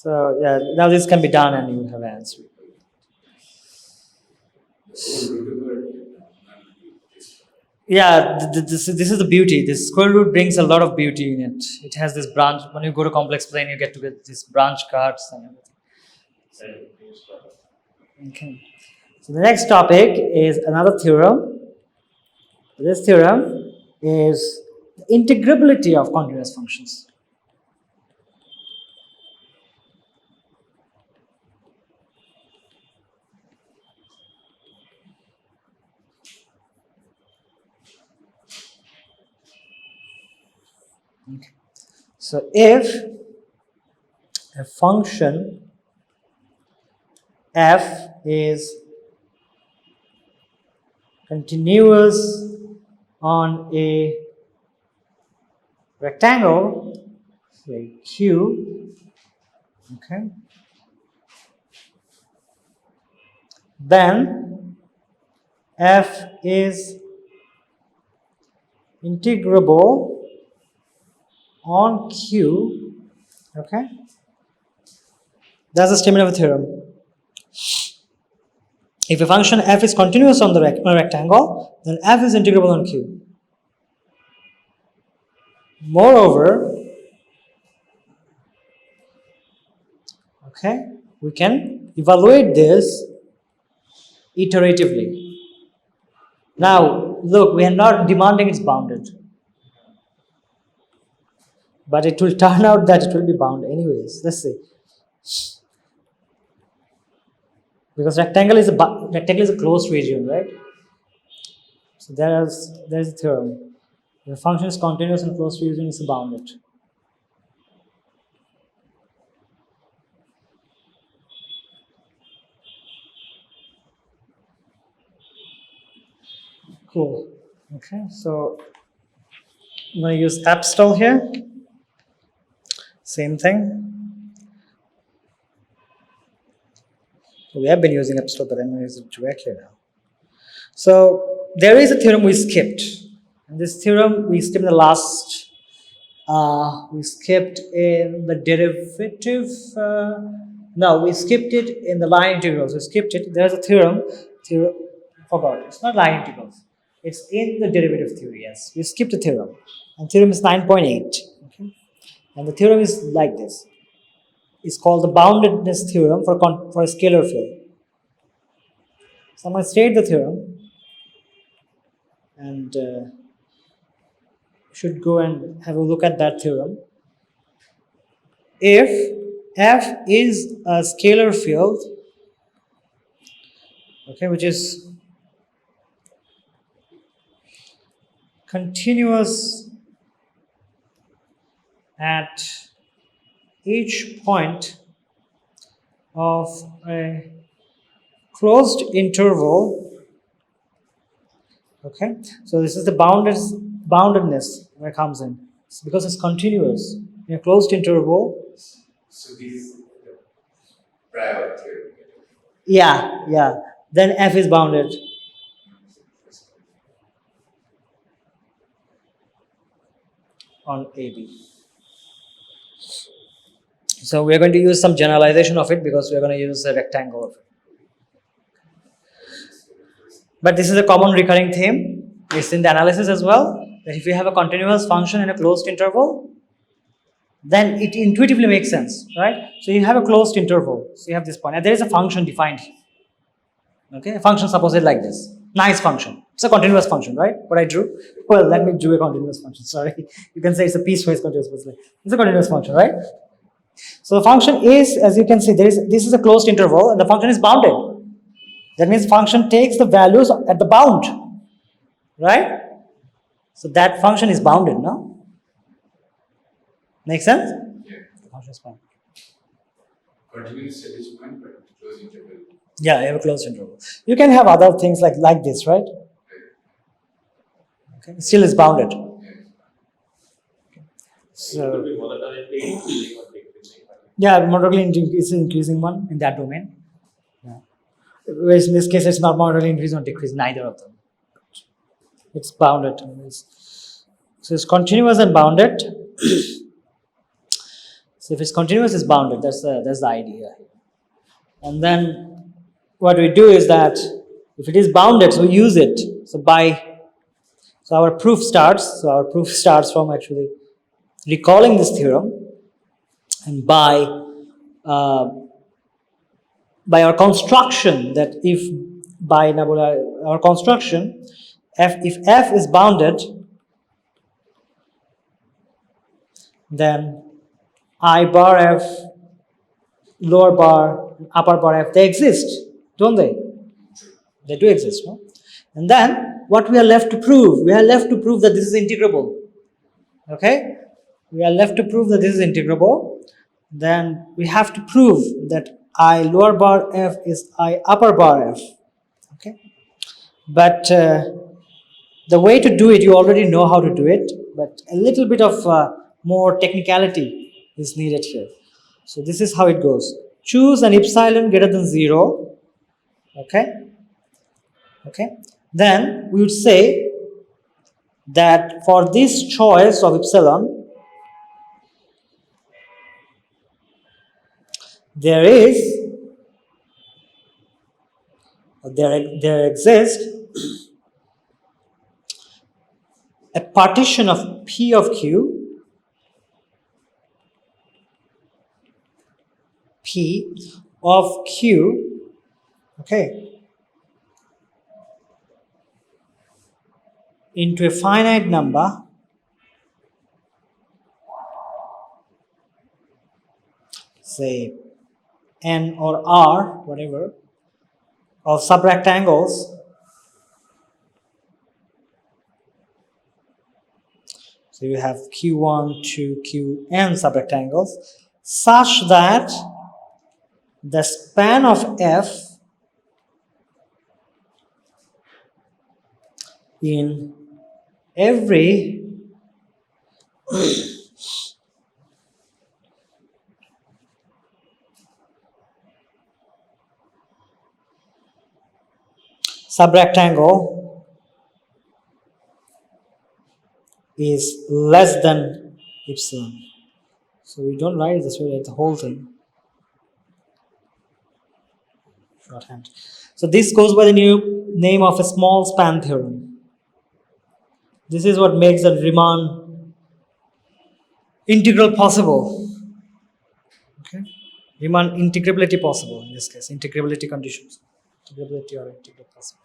So yeah, now this can be done and you have an answer. Yeah, this is the beauty. This square root brings a lot of beauty in it. It has this branch. When you go to complex plane, you get to get this branch cards and everything. Okay. So the next topic is another theorem. This theorem is the integrability of continuous functions. Okay. So if a function f is continuous on a rectangle, say Q, okay, then f is integrable on Q, okay. That's the statement of a theorem. If a function f is continuous on the rectangle, then f is integrable on Q. Moreover, okay, we can evaluate this iteratively. Now, look, we are not demanding it's bounded, but it will turn out that it will be bound anyways. Let's see. Because rectangle is a closed region, right? So there's a theorem. If a function is continuous in closed region, it's bounded. Cool. Okay, so I'm going to use abstol here. Same thing. We have been using abstol, but I'm going to use it directly now. So there is a theorem we skipped. And this theorem we skipped in the last. We skipped in the derivative. No, we skipped it in the line integrals. We skipped it. There's a theorem. Forgot. It's not line integrals. It's in the derivative theory. Yes, we skipped a theorem. And theorem is 9.8. Okay, and the theorem is like this. It's called the boundedness theorem for a scalar field. So I'm going to state the theorem, and should go and have a look at that theorem. If f is a scalar field okay, which is continuous at each point of a closed interval. Okay, so this is the boundedness where it comes in. It's because it's continuous in a closed interval. So this is the prior theorem. Yeah. Then f is bounded on AB. So we're going to use some generalization of it because we're going to use a rectangle of it. But this is a common recurring theme. It's in the analysis as well. That if you have a continuous function in a closed interval, then it intuitively makes sense, right? So you have a closed interval. So you have this point, and there is a function defined. Okay, a function supposed like this. Nice function. It's a continuous function, right? What I drew. Well, let me draw a continuous function. Sorry, you can say it's a piecewise continuous function. It's a continuous function, right? So the function is, as you can see, this is a closed interval, and the function is bounded. That means function takes the values at the bound, right? So that function is bounded, no? Make sense? Yeah. The function is bounded. Continuous at this point, but close interval. Yeah, you have a closed interval. You can have other things like this, right? Okay, it still is bounded. It could be volatility increasing or decreasing. Yeah, monotonically is an increasing one in that domain. Yeah. Whereas in this case, it's not monotonically increase or decrease, neither of them. It's bounded. So it's continuous and bounded. So if it's continuous, it's bounded. That's the idea. And then what we do is that if it is bounded, so we use it. So our proof starts. So our proof starts from actually recalling this theorem, and by our construction, that if by our construction, if f is bounded, then I bar f, lower bar, upper bar f, they exist, don't they? They do exist, no? And then what we are left to prove? We are left to prove that this is integrable. Okay? We are left to prove that this is integrable. Then we have to prove that I lower bar f is I upper bar f. Okay? But the way to do it, you already know how to do it, but a little bit of more technicality is needed here. So this is how it goes. Choose an epsilon greater than 0. Okay? Then we would say that for this choice of epsilon, there exists a partition of P of Q, P of Q, okay, into a finite number say N or R, whatever, of subrectangles. So you have Q1 to Qn subrectangles, such that the span of F in every subrectangle is less than epsilon. So we don't write it this way, like the whole thing. Shorthand. So this goes by the new name of a small span theorem. This is what makes the Riemann integral possible. Okay, Riemann integrability possible in this case, integrability conditions, integrability or integral possible.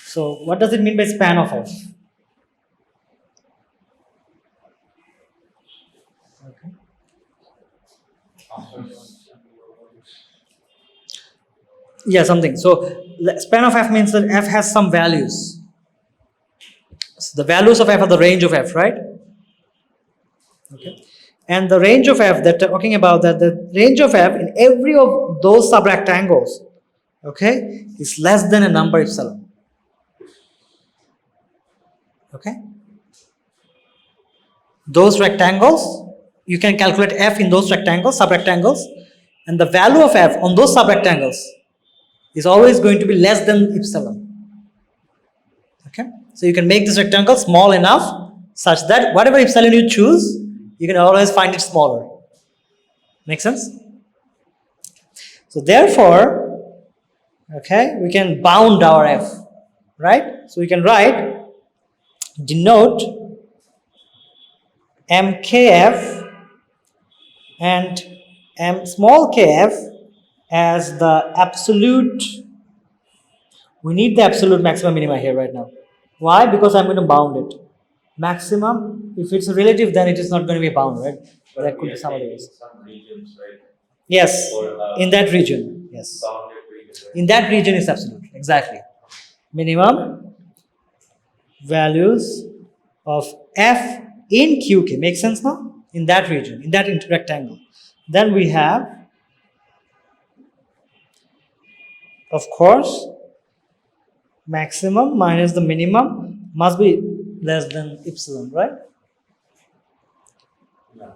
So what does it mean by span of F? Okay. Yeah, something. So span of f means that f has some values. So the values of f are the range of f, right? Okay. And the range of f that we're talking about, that the range of f in every of those subrectangles, okay, is less than a number epsilon. Okay. Those rectangles, you can calculate f in those rectangles, subrectangles, and the value of f on those subrectangles is always going to be less than epsilon. Okay, so you can make this rectangle small enough such that whatever epsilon you choose, you can always find it smaller. Make sense? So therefore, okay, we can bound our f, right? So we can write, denote mkf and m small kf as the absolute. We need the absolute maximum minima here right now. Why? Because I'm going to bound it. Maximum, if it's a relative, then it is not going to be bound, right? But That could we be are some other taking ways. some regions, right? Yes, Or, in that region. Yes. bounded regions, right? In that region is absolute. Exactly. Minimum values of f in qk. Makes sense now? In that region, in that rectangle. Then we have, of course, maximum minus the minimum must be less than epsilon, right? No.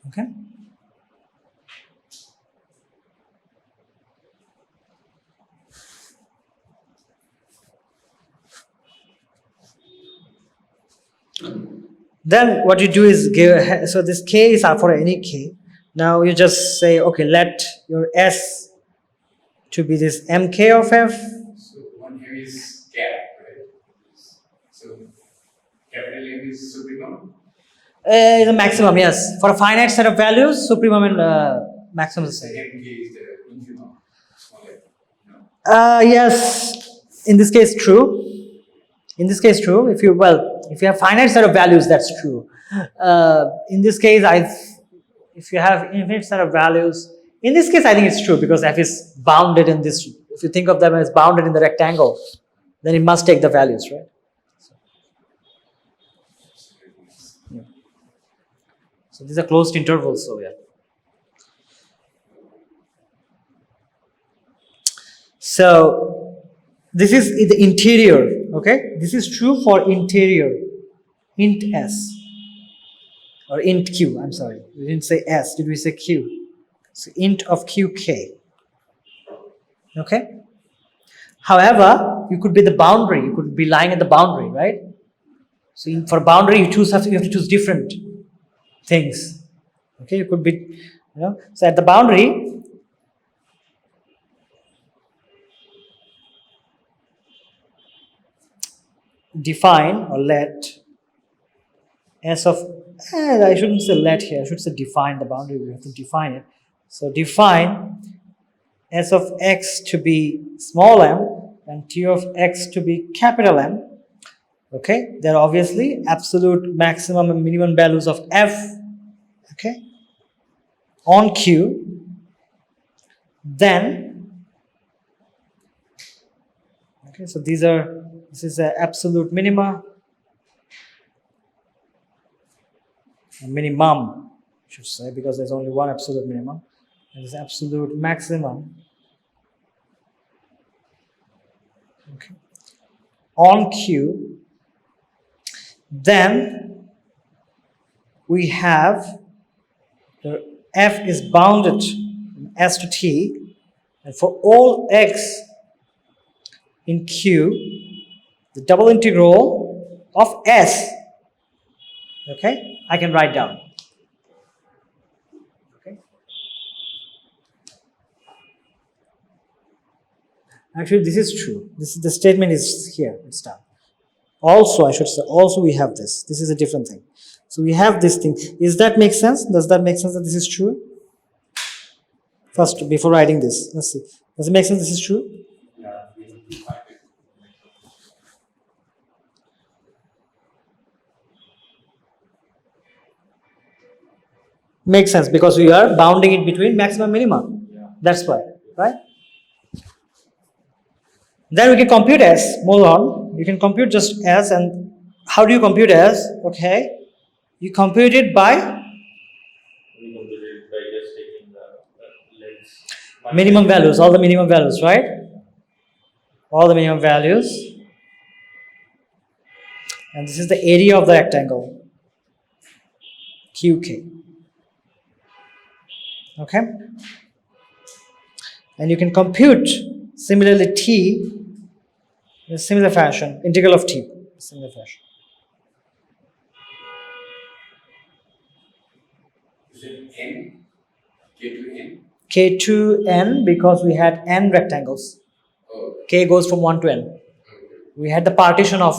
Okay. Then what you do is give, so this k is for any k. Now you just say, okay, let your s to be this mk of f. So one here is cap, right? So capital M is supremum. Is a maximum, yes. For a finite set of values, supremum and maximum is the same. Second K is the infimum. Small f. No. Yes, in this case, true. In this case, true. If you have finite set of values, that's true. In this case, if you have infinite set of values, in this case, I think it's true because f is bounded in this. If you think of them as bounded in the rectangle, then it must take the values, right? Yeah. So these are closed intervals, so yeah. So this is the interior, okay? This is true for interior, int s, or int q, I'm sorry. We didn't say s, did we say q? So int of qk, okay? However, you could be the boundary, you could be lying at the boundary, right? So for boundary, you have to choose different things, okay? You could be, so at the boundary, define or let s of, I shouldn't say let here, I should say define the boundary, we have to define it. So define s of x to be small m and t of x to be capital M. Okay, they're obviously absolute maximum and minimum values of f, okay, on Q. Then, okay, so this is the absolute minima, minimum, I should say, because there's only one absolute minimum. There's absolute maximum, okay, on Q. Then we have the f is bounded from s to t, and for all x in Q, the double integral of s, okay, I can write down. Okay. Actually, this is true. The statement is here. It's done. Also, I should say, also we have this. This is a different thing. So we have this thing. Does that make sense? Does that make sense that this is true? First, before writing this, let's see. Does it make sense this is true? Yeah, we have to find it. Makes sense because we are bounding it between maximum minimum. Yeah. That's why, right? Then we can compute S. Move on. You can compute just S, and how do you compute S? Okay, you compute it by We completed it by just taking the lengths. minimum values, all the minimum values, right? All the minimum values, and this is the area of the rectangle, QK. Okay, and you can compute similarly T in a similar fashion, integral of T, similar fashion. Is it n? K to n? K to n because we had n rectangles. Oh, K goes from 1 to n. okay. We had the partition of.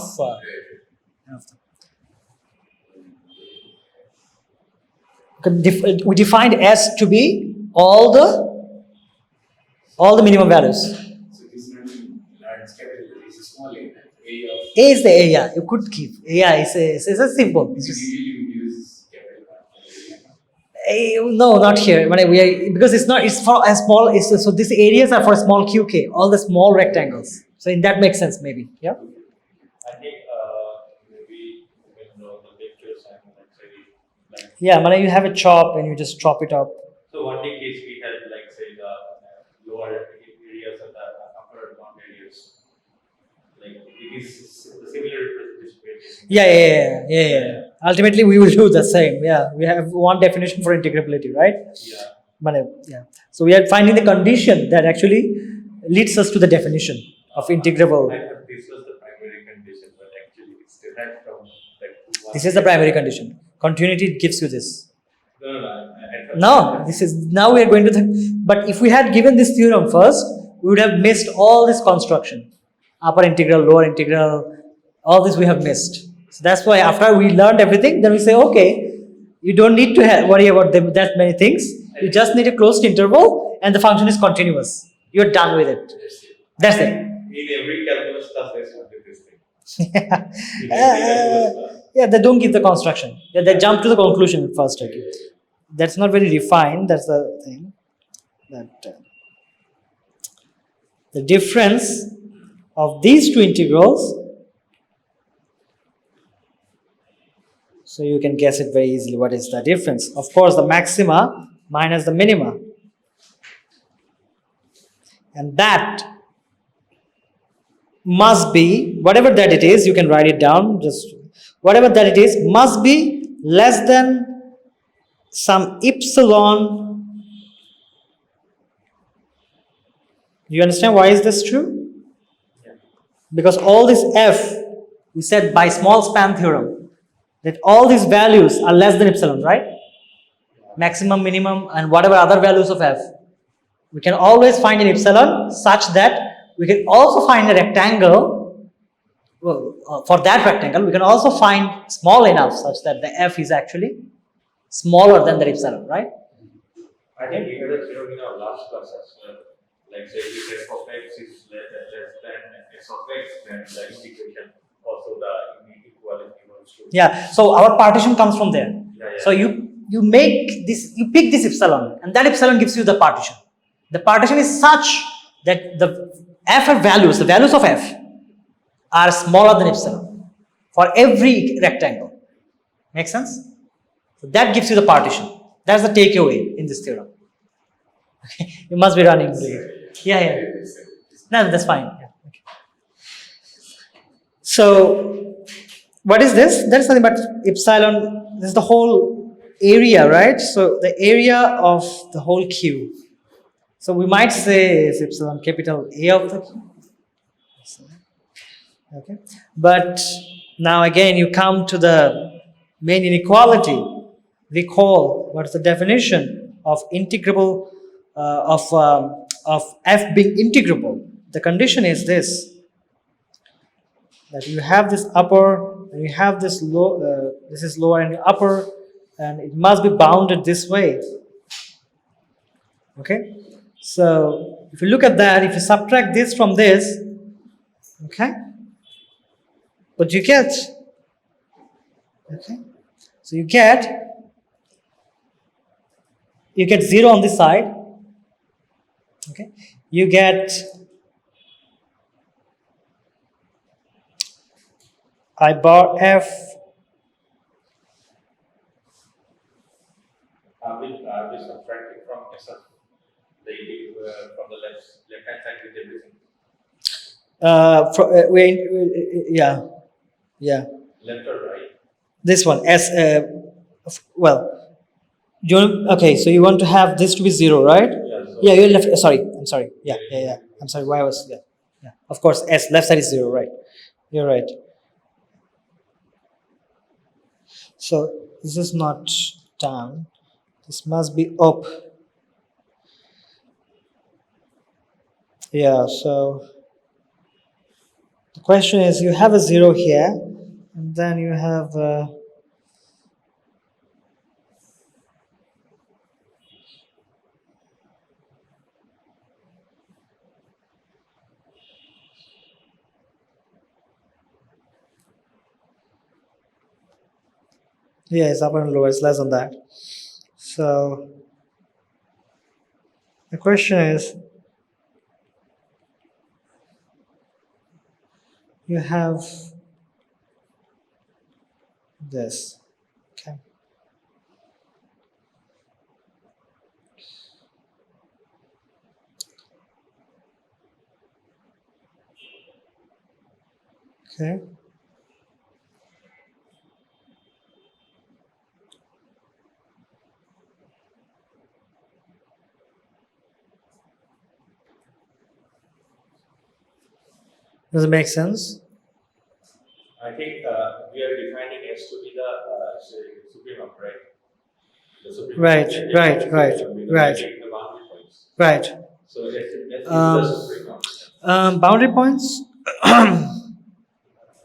We defined S to be all the minimum values. So this is not in large capital, this is small a, area of. A is the area. You could keep. Area is a simple. It's You just, usually use capital area. no, not here. But we are, because it's not. It's for a small. So these areas are for small QK. All the small rectangles. So in that makes sense, maybe. Yeah. I think maybe in the lectures and let's say like Yeah. But you have a chop and you just chop it up. so one day case we had like say the lower areas and the upper bound areas. Like it is the similar representation. Yeah. Ultimately, we will do the same. Yeah. We have one definition for integrability, right? Yeah. But yeah. So we are finding the condition that actually leads us to the definition of integrable. I thought this was the primary condition, but actually it's different from like one. This is the primary condition. Continuity gives you this. No. I thought No, this is now we are going to the. But if we had given this theorem first, we would have missed all this construction, upper integral, lower integral, all this we have missed. So that's why after we learned everything, then we say, okay, you don't need to worry about that many things. You just need a closed interval, and the function is continuous. You're done with it. That's it. in every calculus class they start with this thing. In every Yeah, calculus class. they don't give the construction. Yeah, they jump to the conclusion first. Okay. That's not very refined. That's the thing. That the difference of these two integrals. So you can guess it very easily. What is the difference? Of course, the maxima minus the minima, and that must be, whatever that it is, you can write it down, just whatever that it is must be less than some epsilon. You understand why is this true? Because all this f, we said by small span theorem that all these values are less than epsilon, right? Maximum, minimum, and whatever other values of f, we can always find an epsilon such that we can also find a rectangle. Well, for that rectangle, we can also find small enough such that the f is actually smaller than the epsilon, right? I think we had a theorem in our last class as well. Like say if f of x is less than s of x, then the integration also the inequality holds true. Yeah. So our partition comes from there. Yeah. So you make this, you pick this epsilon, and that epsilon gives you the partition. The partition is such that the f values, the values of f, are smaller than epsilon for every rectangle. Make sense? So that gives you the partition. That's the takeaway in this theorem. You must be running. Yeah. No, that's fine. Yeah. Okay. So, what is this? That's nothing but epsilon. This is the whole area, right? So, the area of the whole Q. So, we might say it's epsilon capital A of the Q. Okay. But now again, you come to the main inequality. Recall what's the definition of integrable, of f being integrable. The condition is this: that you have this upper and you have this low. This is lower and upper, and it must be bounded this way. Okay. So if you look at that, if you subtract this from this, okay, what you get? Okay. So you get you get 0 on this side. Okay, you get I bar f. Are we subtracting from SF from the left hand side with everything? Yeah. Left or right? This one S. Well, okay. So you want to have this to be 0, right? Yeah. So Yeah, you're left. I'm sorry. Yeah. I'm sorry. Why was yeah. Of course, S left side is 0, right? You're right. So this is not down. This must be up. Yeah. So the question is, you have a 0 here, and then you have. Yeah, it's upper and lower, it's less than that. So the question is, you have this. Okay. Okay. Does it make sense? I think we are defining S to be the supremum, right? The supremum. Right. The boundary points. Right. So S is the supremum. Boundary points?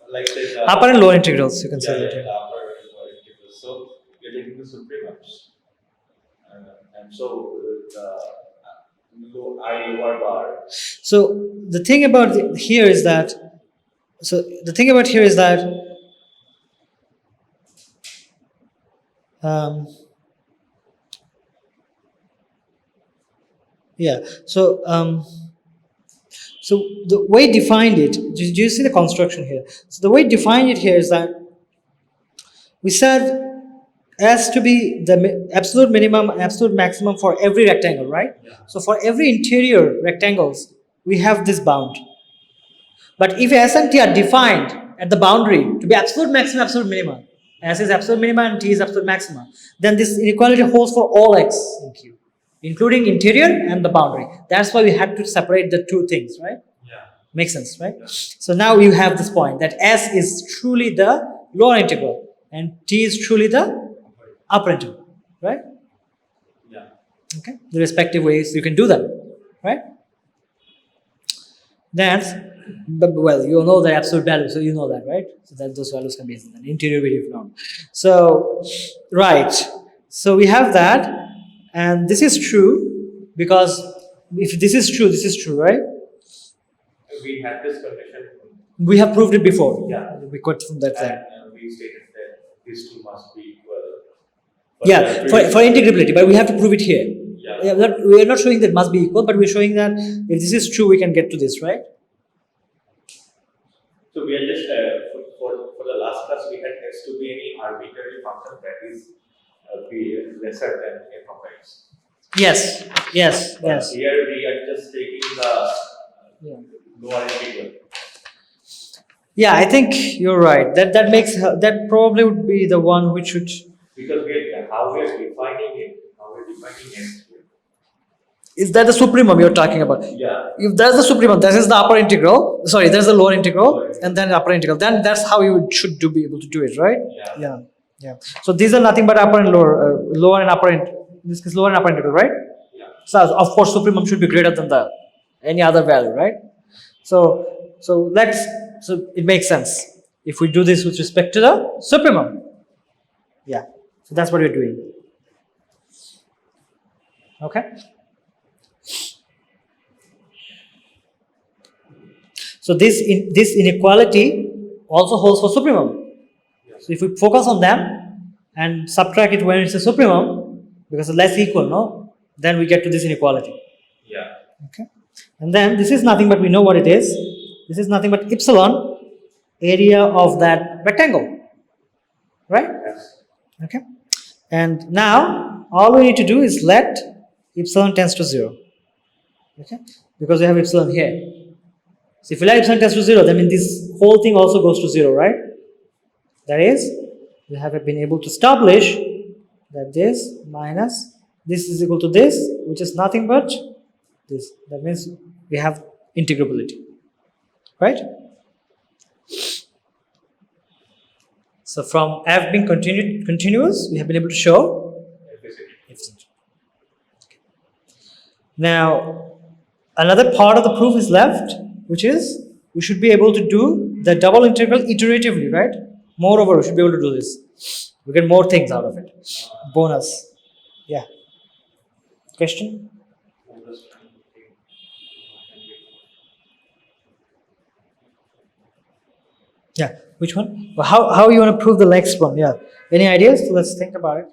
Like say the Upper and lower integrals, you can say that. the upper and lower integrals. So we are taking the supremums, and so the lower bar. So the thing about here is that. Yeah. So the way defined it, do you see the construction here? So the way defined it here is that we said S to be the absolute minimum and absolute maximum for every rectangle, right? Yeah. So for every interior rectangles, we have this bound. But if S and T are defined at the boundary to be absolute maximum, absolute minimum, S is absolute minimum and T is absolute maximum, then this inequality holds for all X in Q, including interior and the boundary. That's why we had to separate the two things, right? Yeah. Makes sense, right? Yeah. So now you have this point that S is truly the lower integral and T is truly the upper integral, right? Yeah. Okay, the respective ways you can do that, right? Well, you know the absolute value, so you know that, right? So that those values can be an interior variable known. So, right. So we have that, and this is true because if this is true, right? We had this condition. We have proved it before. Yeah. We got from that side. And we stated that these two must be equal. Yeah, for integrability, but we have to prove it here. Yeah. We are not showing that it must be equal, but we're showing that if this is true, we can get to this, right? So we are just for the last class we had S to be any arbitrary function that is be lesser than f of x. Yes. But here we are just taking the lower integral. Yeah, I think you're right. That probably would be the one which should. Because how we are defining it. Is that the supremum you're talking about? Yeah. If that's the supremum, that is the upper integral. Sorry, there's the lower integral, and then the upper integral. Then that's how you should be able to do it, right? Yeah. So these are nothing but upper and lower and upper. In this case, lower and upper integral, right? Yeah. So of course, supremum should be greater than any other value, right? So it makes sense if we do this with respect to the supremum. Yeah. So that's what we're doing. Okay. So this inequality also holds for supremum. So if we focus on them and subtract it when it's a supremum, because it's less equal, no? then we get to this inequality. Yeah. Okay, and then this is nothing but we know what it is. This is nothing but epsilon area of that rectangle, right? Yes. Okay, and now all we need to do is let epsilon tends to 0. Okay, because we have epsilon here. So if we let epsilon tends to 0, then this whole thing also goes to 0, right? That is, we have been able to establish that this minus this is equal to this, which is nothing but this. That means we have integrability, right? So from f being continuous, we have been able to show efficient. Now, another part of the proof is left, which is we should be able to do the double integral iteratively, right? Moreover, we should be able to do this. We get more things out of it. Bonus. Yeah. Question? Yeah. Which one? Well, how you want to prove the next one? Yeah. Any ideas? So let's think about it.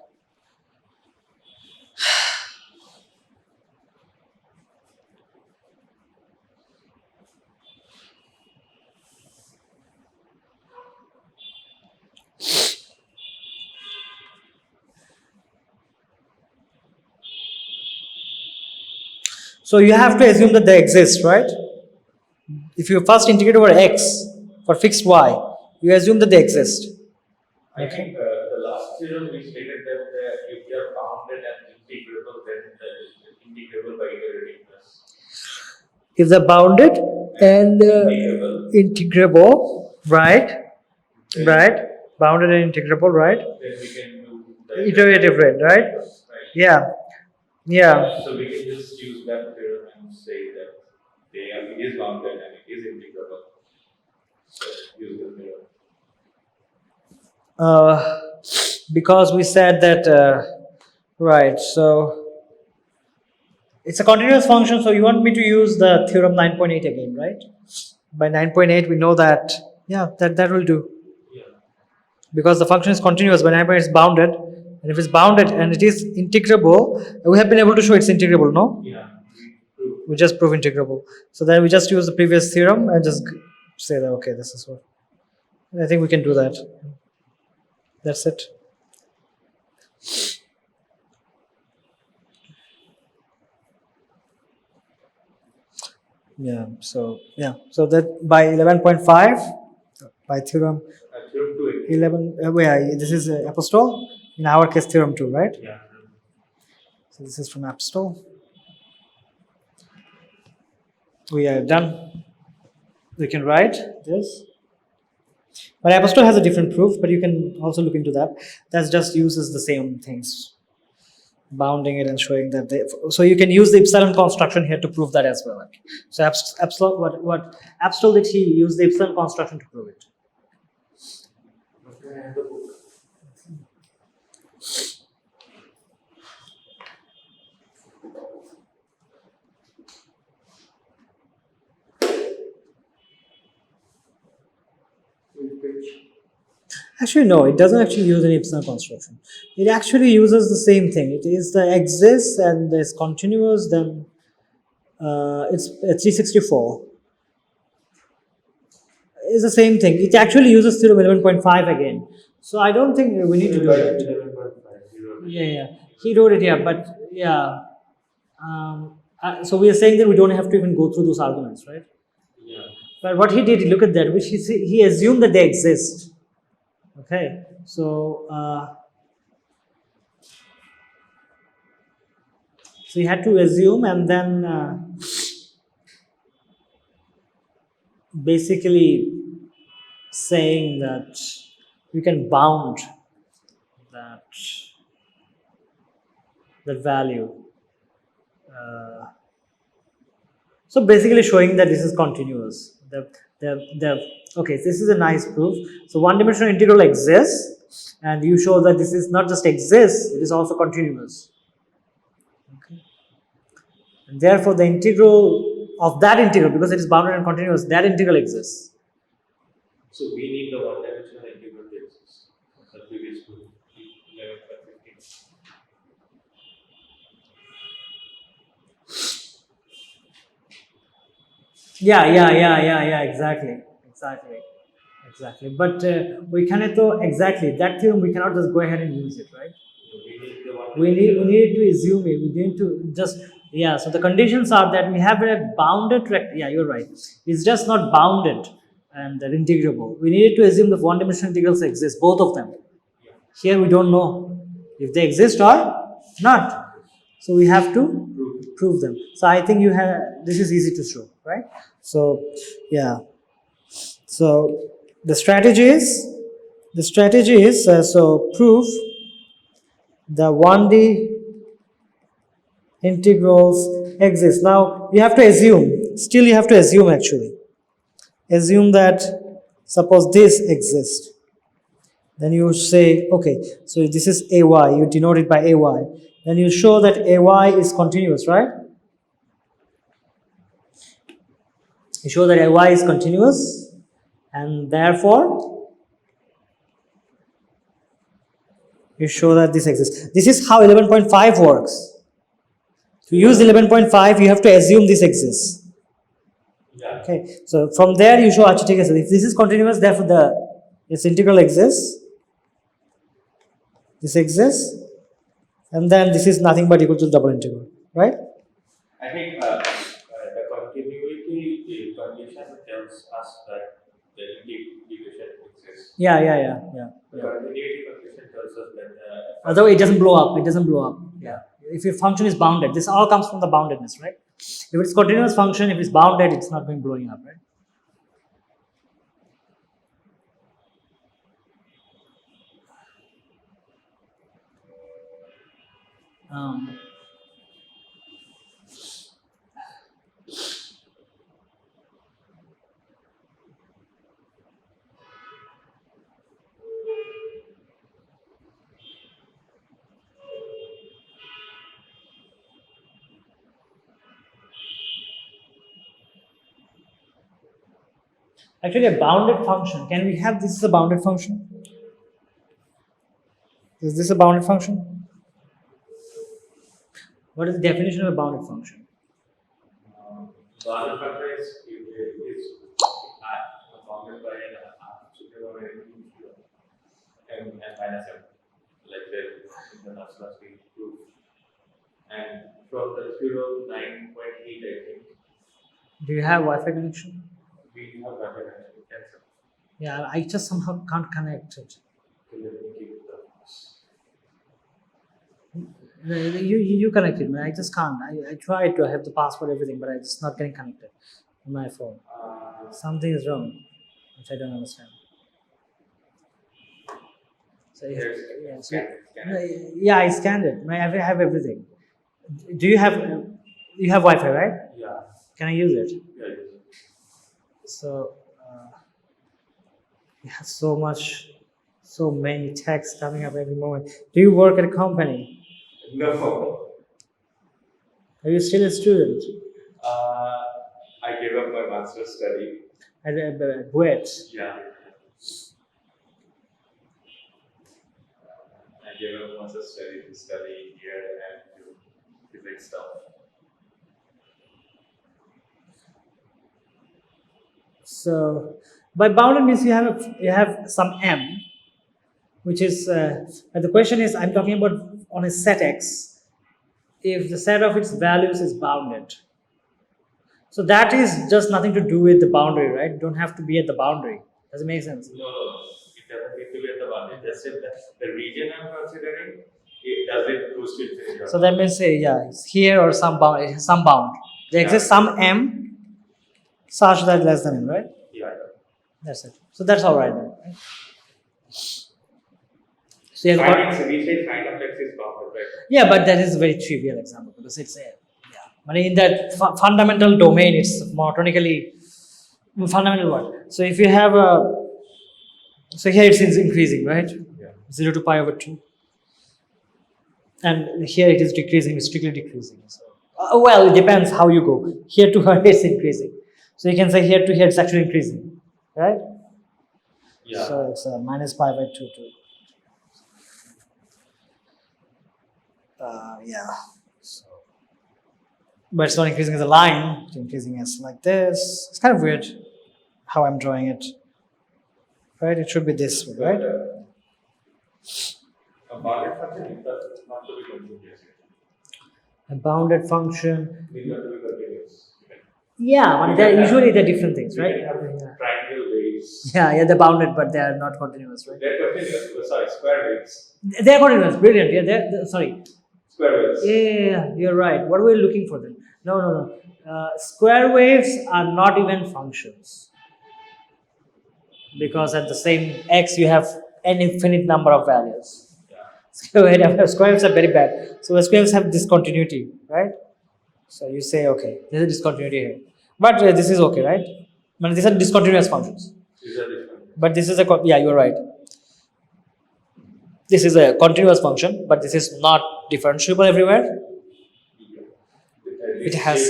So you have to assume that they exist, right? If you first integrate over x for fixed y, you assume that they exist. I think the last theorem we stated that if they are bounded and integrable, then integrable by iterativeness. If they're bounded and integrable, right? Then, Right? Bounded and integrable, right? Then we can do the Iterative rate, right? Yeah. Yeah. So we can just use that theorem and say that it is bounded and it is integrable. So use the theorem. Because we said that, right, so it's a continuous function, so you want me to use the theorem 9.8 again, right? By 9.8 we know that, yeah, that will do. Yeah. Because the function is continuous, by 9.8 is bounded, and if it's bounded and it is integrable, we have been able to show it's integrable, no? Yeah. We just prove integrable. So then we just use the previous theorem and just say that, okay, this is what. I think we can do that. That's it. So that by 11.5 by theorem Theorem 2. 11 this is apostole, in our case theorem 2, right? Yeah. So this is from apostole. We are done. We can write this. But apostole has a different proof, but you can also look into that. That just uses the same things, bounding it and showing that so you can use the epsilon construction here to prove that as well. So epsilon, what apostole did, he use the epsilon construction to prove it. Okay, the book. Actually, no, it doesn't actually use any epsilon construction. It actually uses the same thing. It is the exists and is continuous, then it's 364. It's the same thing. It actually uses theorem 11.5 again. So I don't think we need to do that. 11.5. Yeah. He wrote it here, but yeah. So we are saying that we don't have to even go through those arguments, right? Yeah. But what he did, look at that, which he assumed that they exist. Okay, so you had to assume and then basically saying that you can bound that value. So basically showing that this is continuous. Okay, this is a nice proof. So one-dimensional integral exists, and you show that this is not just exists, it is also continuous. Okay. And therefore, the integral of that integral, because it is bounded and continuous, that integral exists. So we need the one-dimensional integral to exist. The previous proof, 11.15. Yeah, exactly. But we cannot do exactly that theorem. We cannot just go ahead and use it, right? We need the one. We need to assume it. We need to just, yeah. So the conditions are that we have a bounded yeah, you're right. It's just not bounded and they're integrable. We need to assume the one-dimensional integrals exist, both of them. Here we don't know if they exist or not. So we have to prove them. So I think you have, this is easy to show, right? So yeah. So the strategy is so prove the 1D integrals exist. Now you have to assume, still you have to assume actually. Assume that suppose this exists. Then you say, okay, so this is AY, you denote it by AY. Then you show that AY is continuous, right? You show that AY is continuous and therefore you show that this exists. This is how 11.5 works. To use 11.5, you have to assume this exists. Yeah. Okay, so from there you show arithmetic as if this is continuous, therefore its integral exists. This exists, and then this is nothing but equal to double integral, right? I think the continuity condition tells us that the integration exists. Yeah. The continuity condition tells us that. Although it doesn't blow up. Yeah. If your function is bounded, this all comes from the boundedness, right? If it's continuous function, if it's bounded, it's not going blowing up, right? Actually, a bounded function. Can we have this as a bounded function? Is this a bounded function? What is the definition of a bounded function? Bounded function is bounded by an absolute and minus m, like the last we proved. And from the 0 9.8, I think. Do you have Wi-Fi connection? We have Wi-Fi connection. Tensor. Yeah, I just somehow can't connect it. You connected me. I just can't. I tried to have the password, everything, but it's not getting connected on my phone. Something is wrong, which I don't understand. So yeah, I scanned it. I have everything. Do you have Wi-Fi, right? Yeah. Can I use it? Yeah. So you have so many texts coming up every moment. Do you work at a company? No. Are you still a student? I gave up my master's study. At Buet? Yeah. I gave up master's study to study here and do physics stuff. So, by bounded means you have some m, which is the question is, I'm talking about on a set X, if the set of its values is bounded. So that is just nothing to do with the boundary, right? You don't have to be at the boundary. Does it make sense? No, it doesn't need to be at the boundary. Just if the region I'm considering, it doesn't goes to infinity. So that means say, yeah, it's here or some bound. There exists some m such that less than m, right? Yeah. That's it. So that's all right then. Right? So you have we say sin of x is bounded, right? Yeah, but that is a very trivial example because it's but in that fundamental domain, it's monotonically fundamental what? So if you have so here it's increasing, right? Yeah. 0 to pi over 2. And here it is decreasing, strictly decreasing. So, well, it depends how you go. Here to here it's increasing. So you can say here to here it's actually increasing, right? Yeah. So it's minus pi by 2 to. Yeah. So but it's not increasing as a line, it's increasing as like this. It's kind of weird how I'm drawing it. Right? It should be this way, right? A bounded function is not to be continuous. A bounded function. These are to be continuous. Yeah, but they're different things, We right? can have triangle waves. Yeah, they're bounded, but they are not continuous, right? They're continuous. Sorry, square waves. They're continuous, brilliant. Yeah, sorry. Square waves. Yeah, you're right. What were we looking for then? No. Square waves are not even functions. Because at the same x, you have an infinite number of values. Yeah. Square waves are very bad. So square waves have discontinuity, right? So you say, okay, there's a discontinuity here. But this is okay, right? But these are discontinuous functions. These are different. But this is yeah, you're right. This is a continuous function, but this is not differentiable everywhere. It has.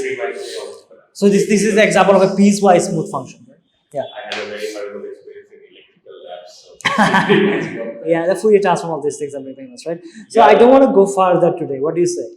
So this is the example of a piecewise smooth function. Right? Yeah. I had a very horrible experience in electrical labs. So Yeah, the Fourier transform of these things are very famous, right? So I don't want to go further today. What do you say?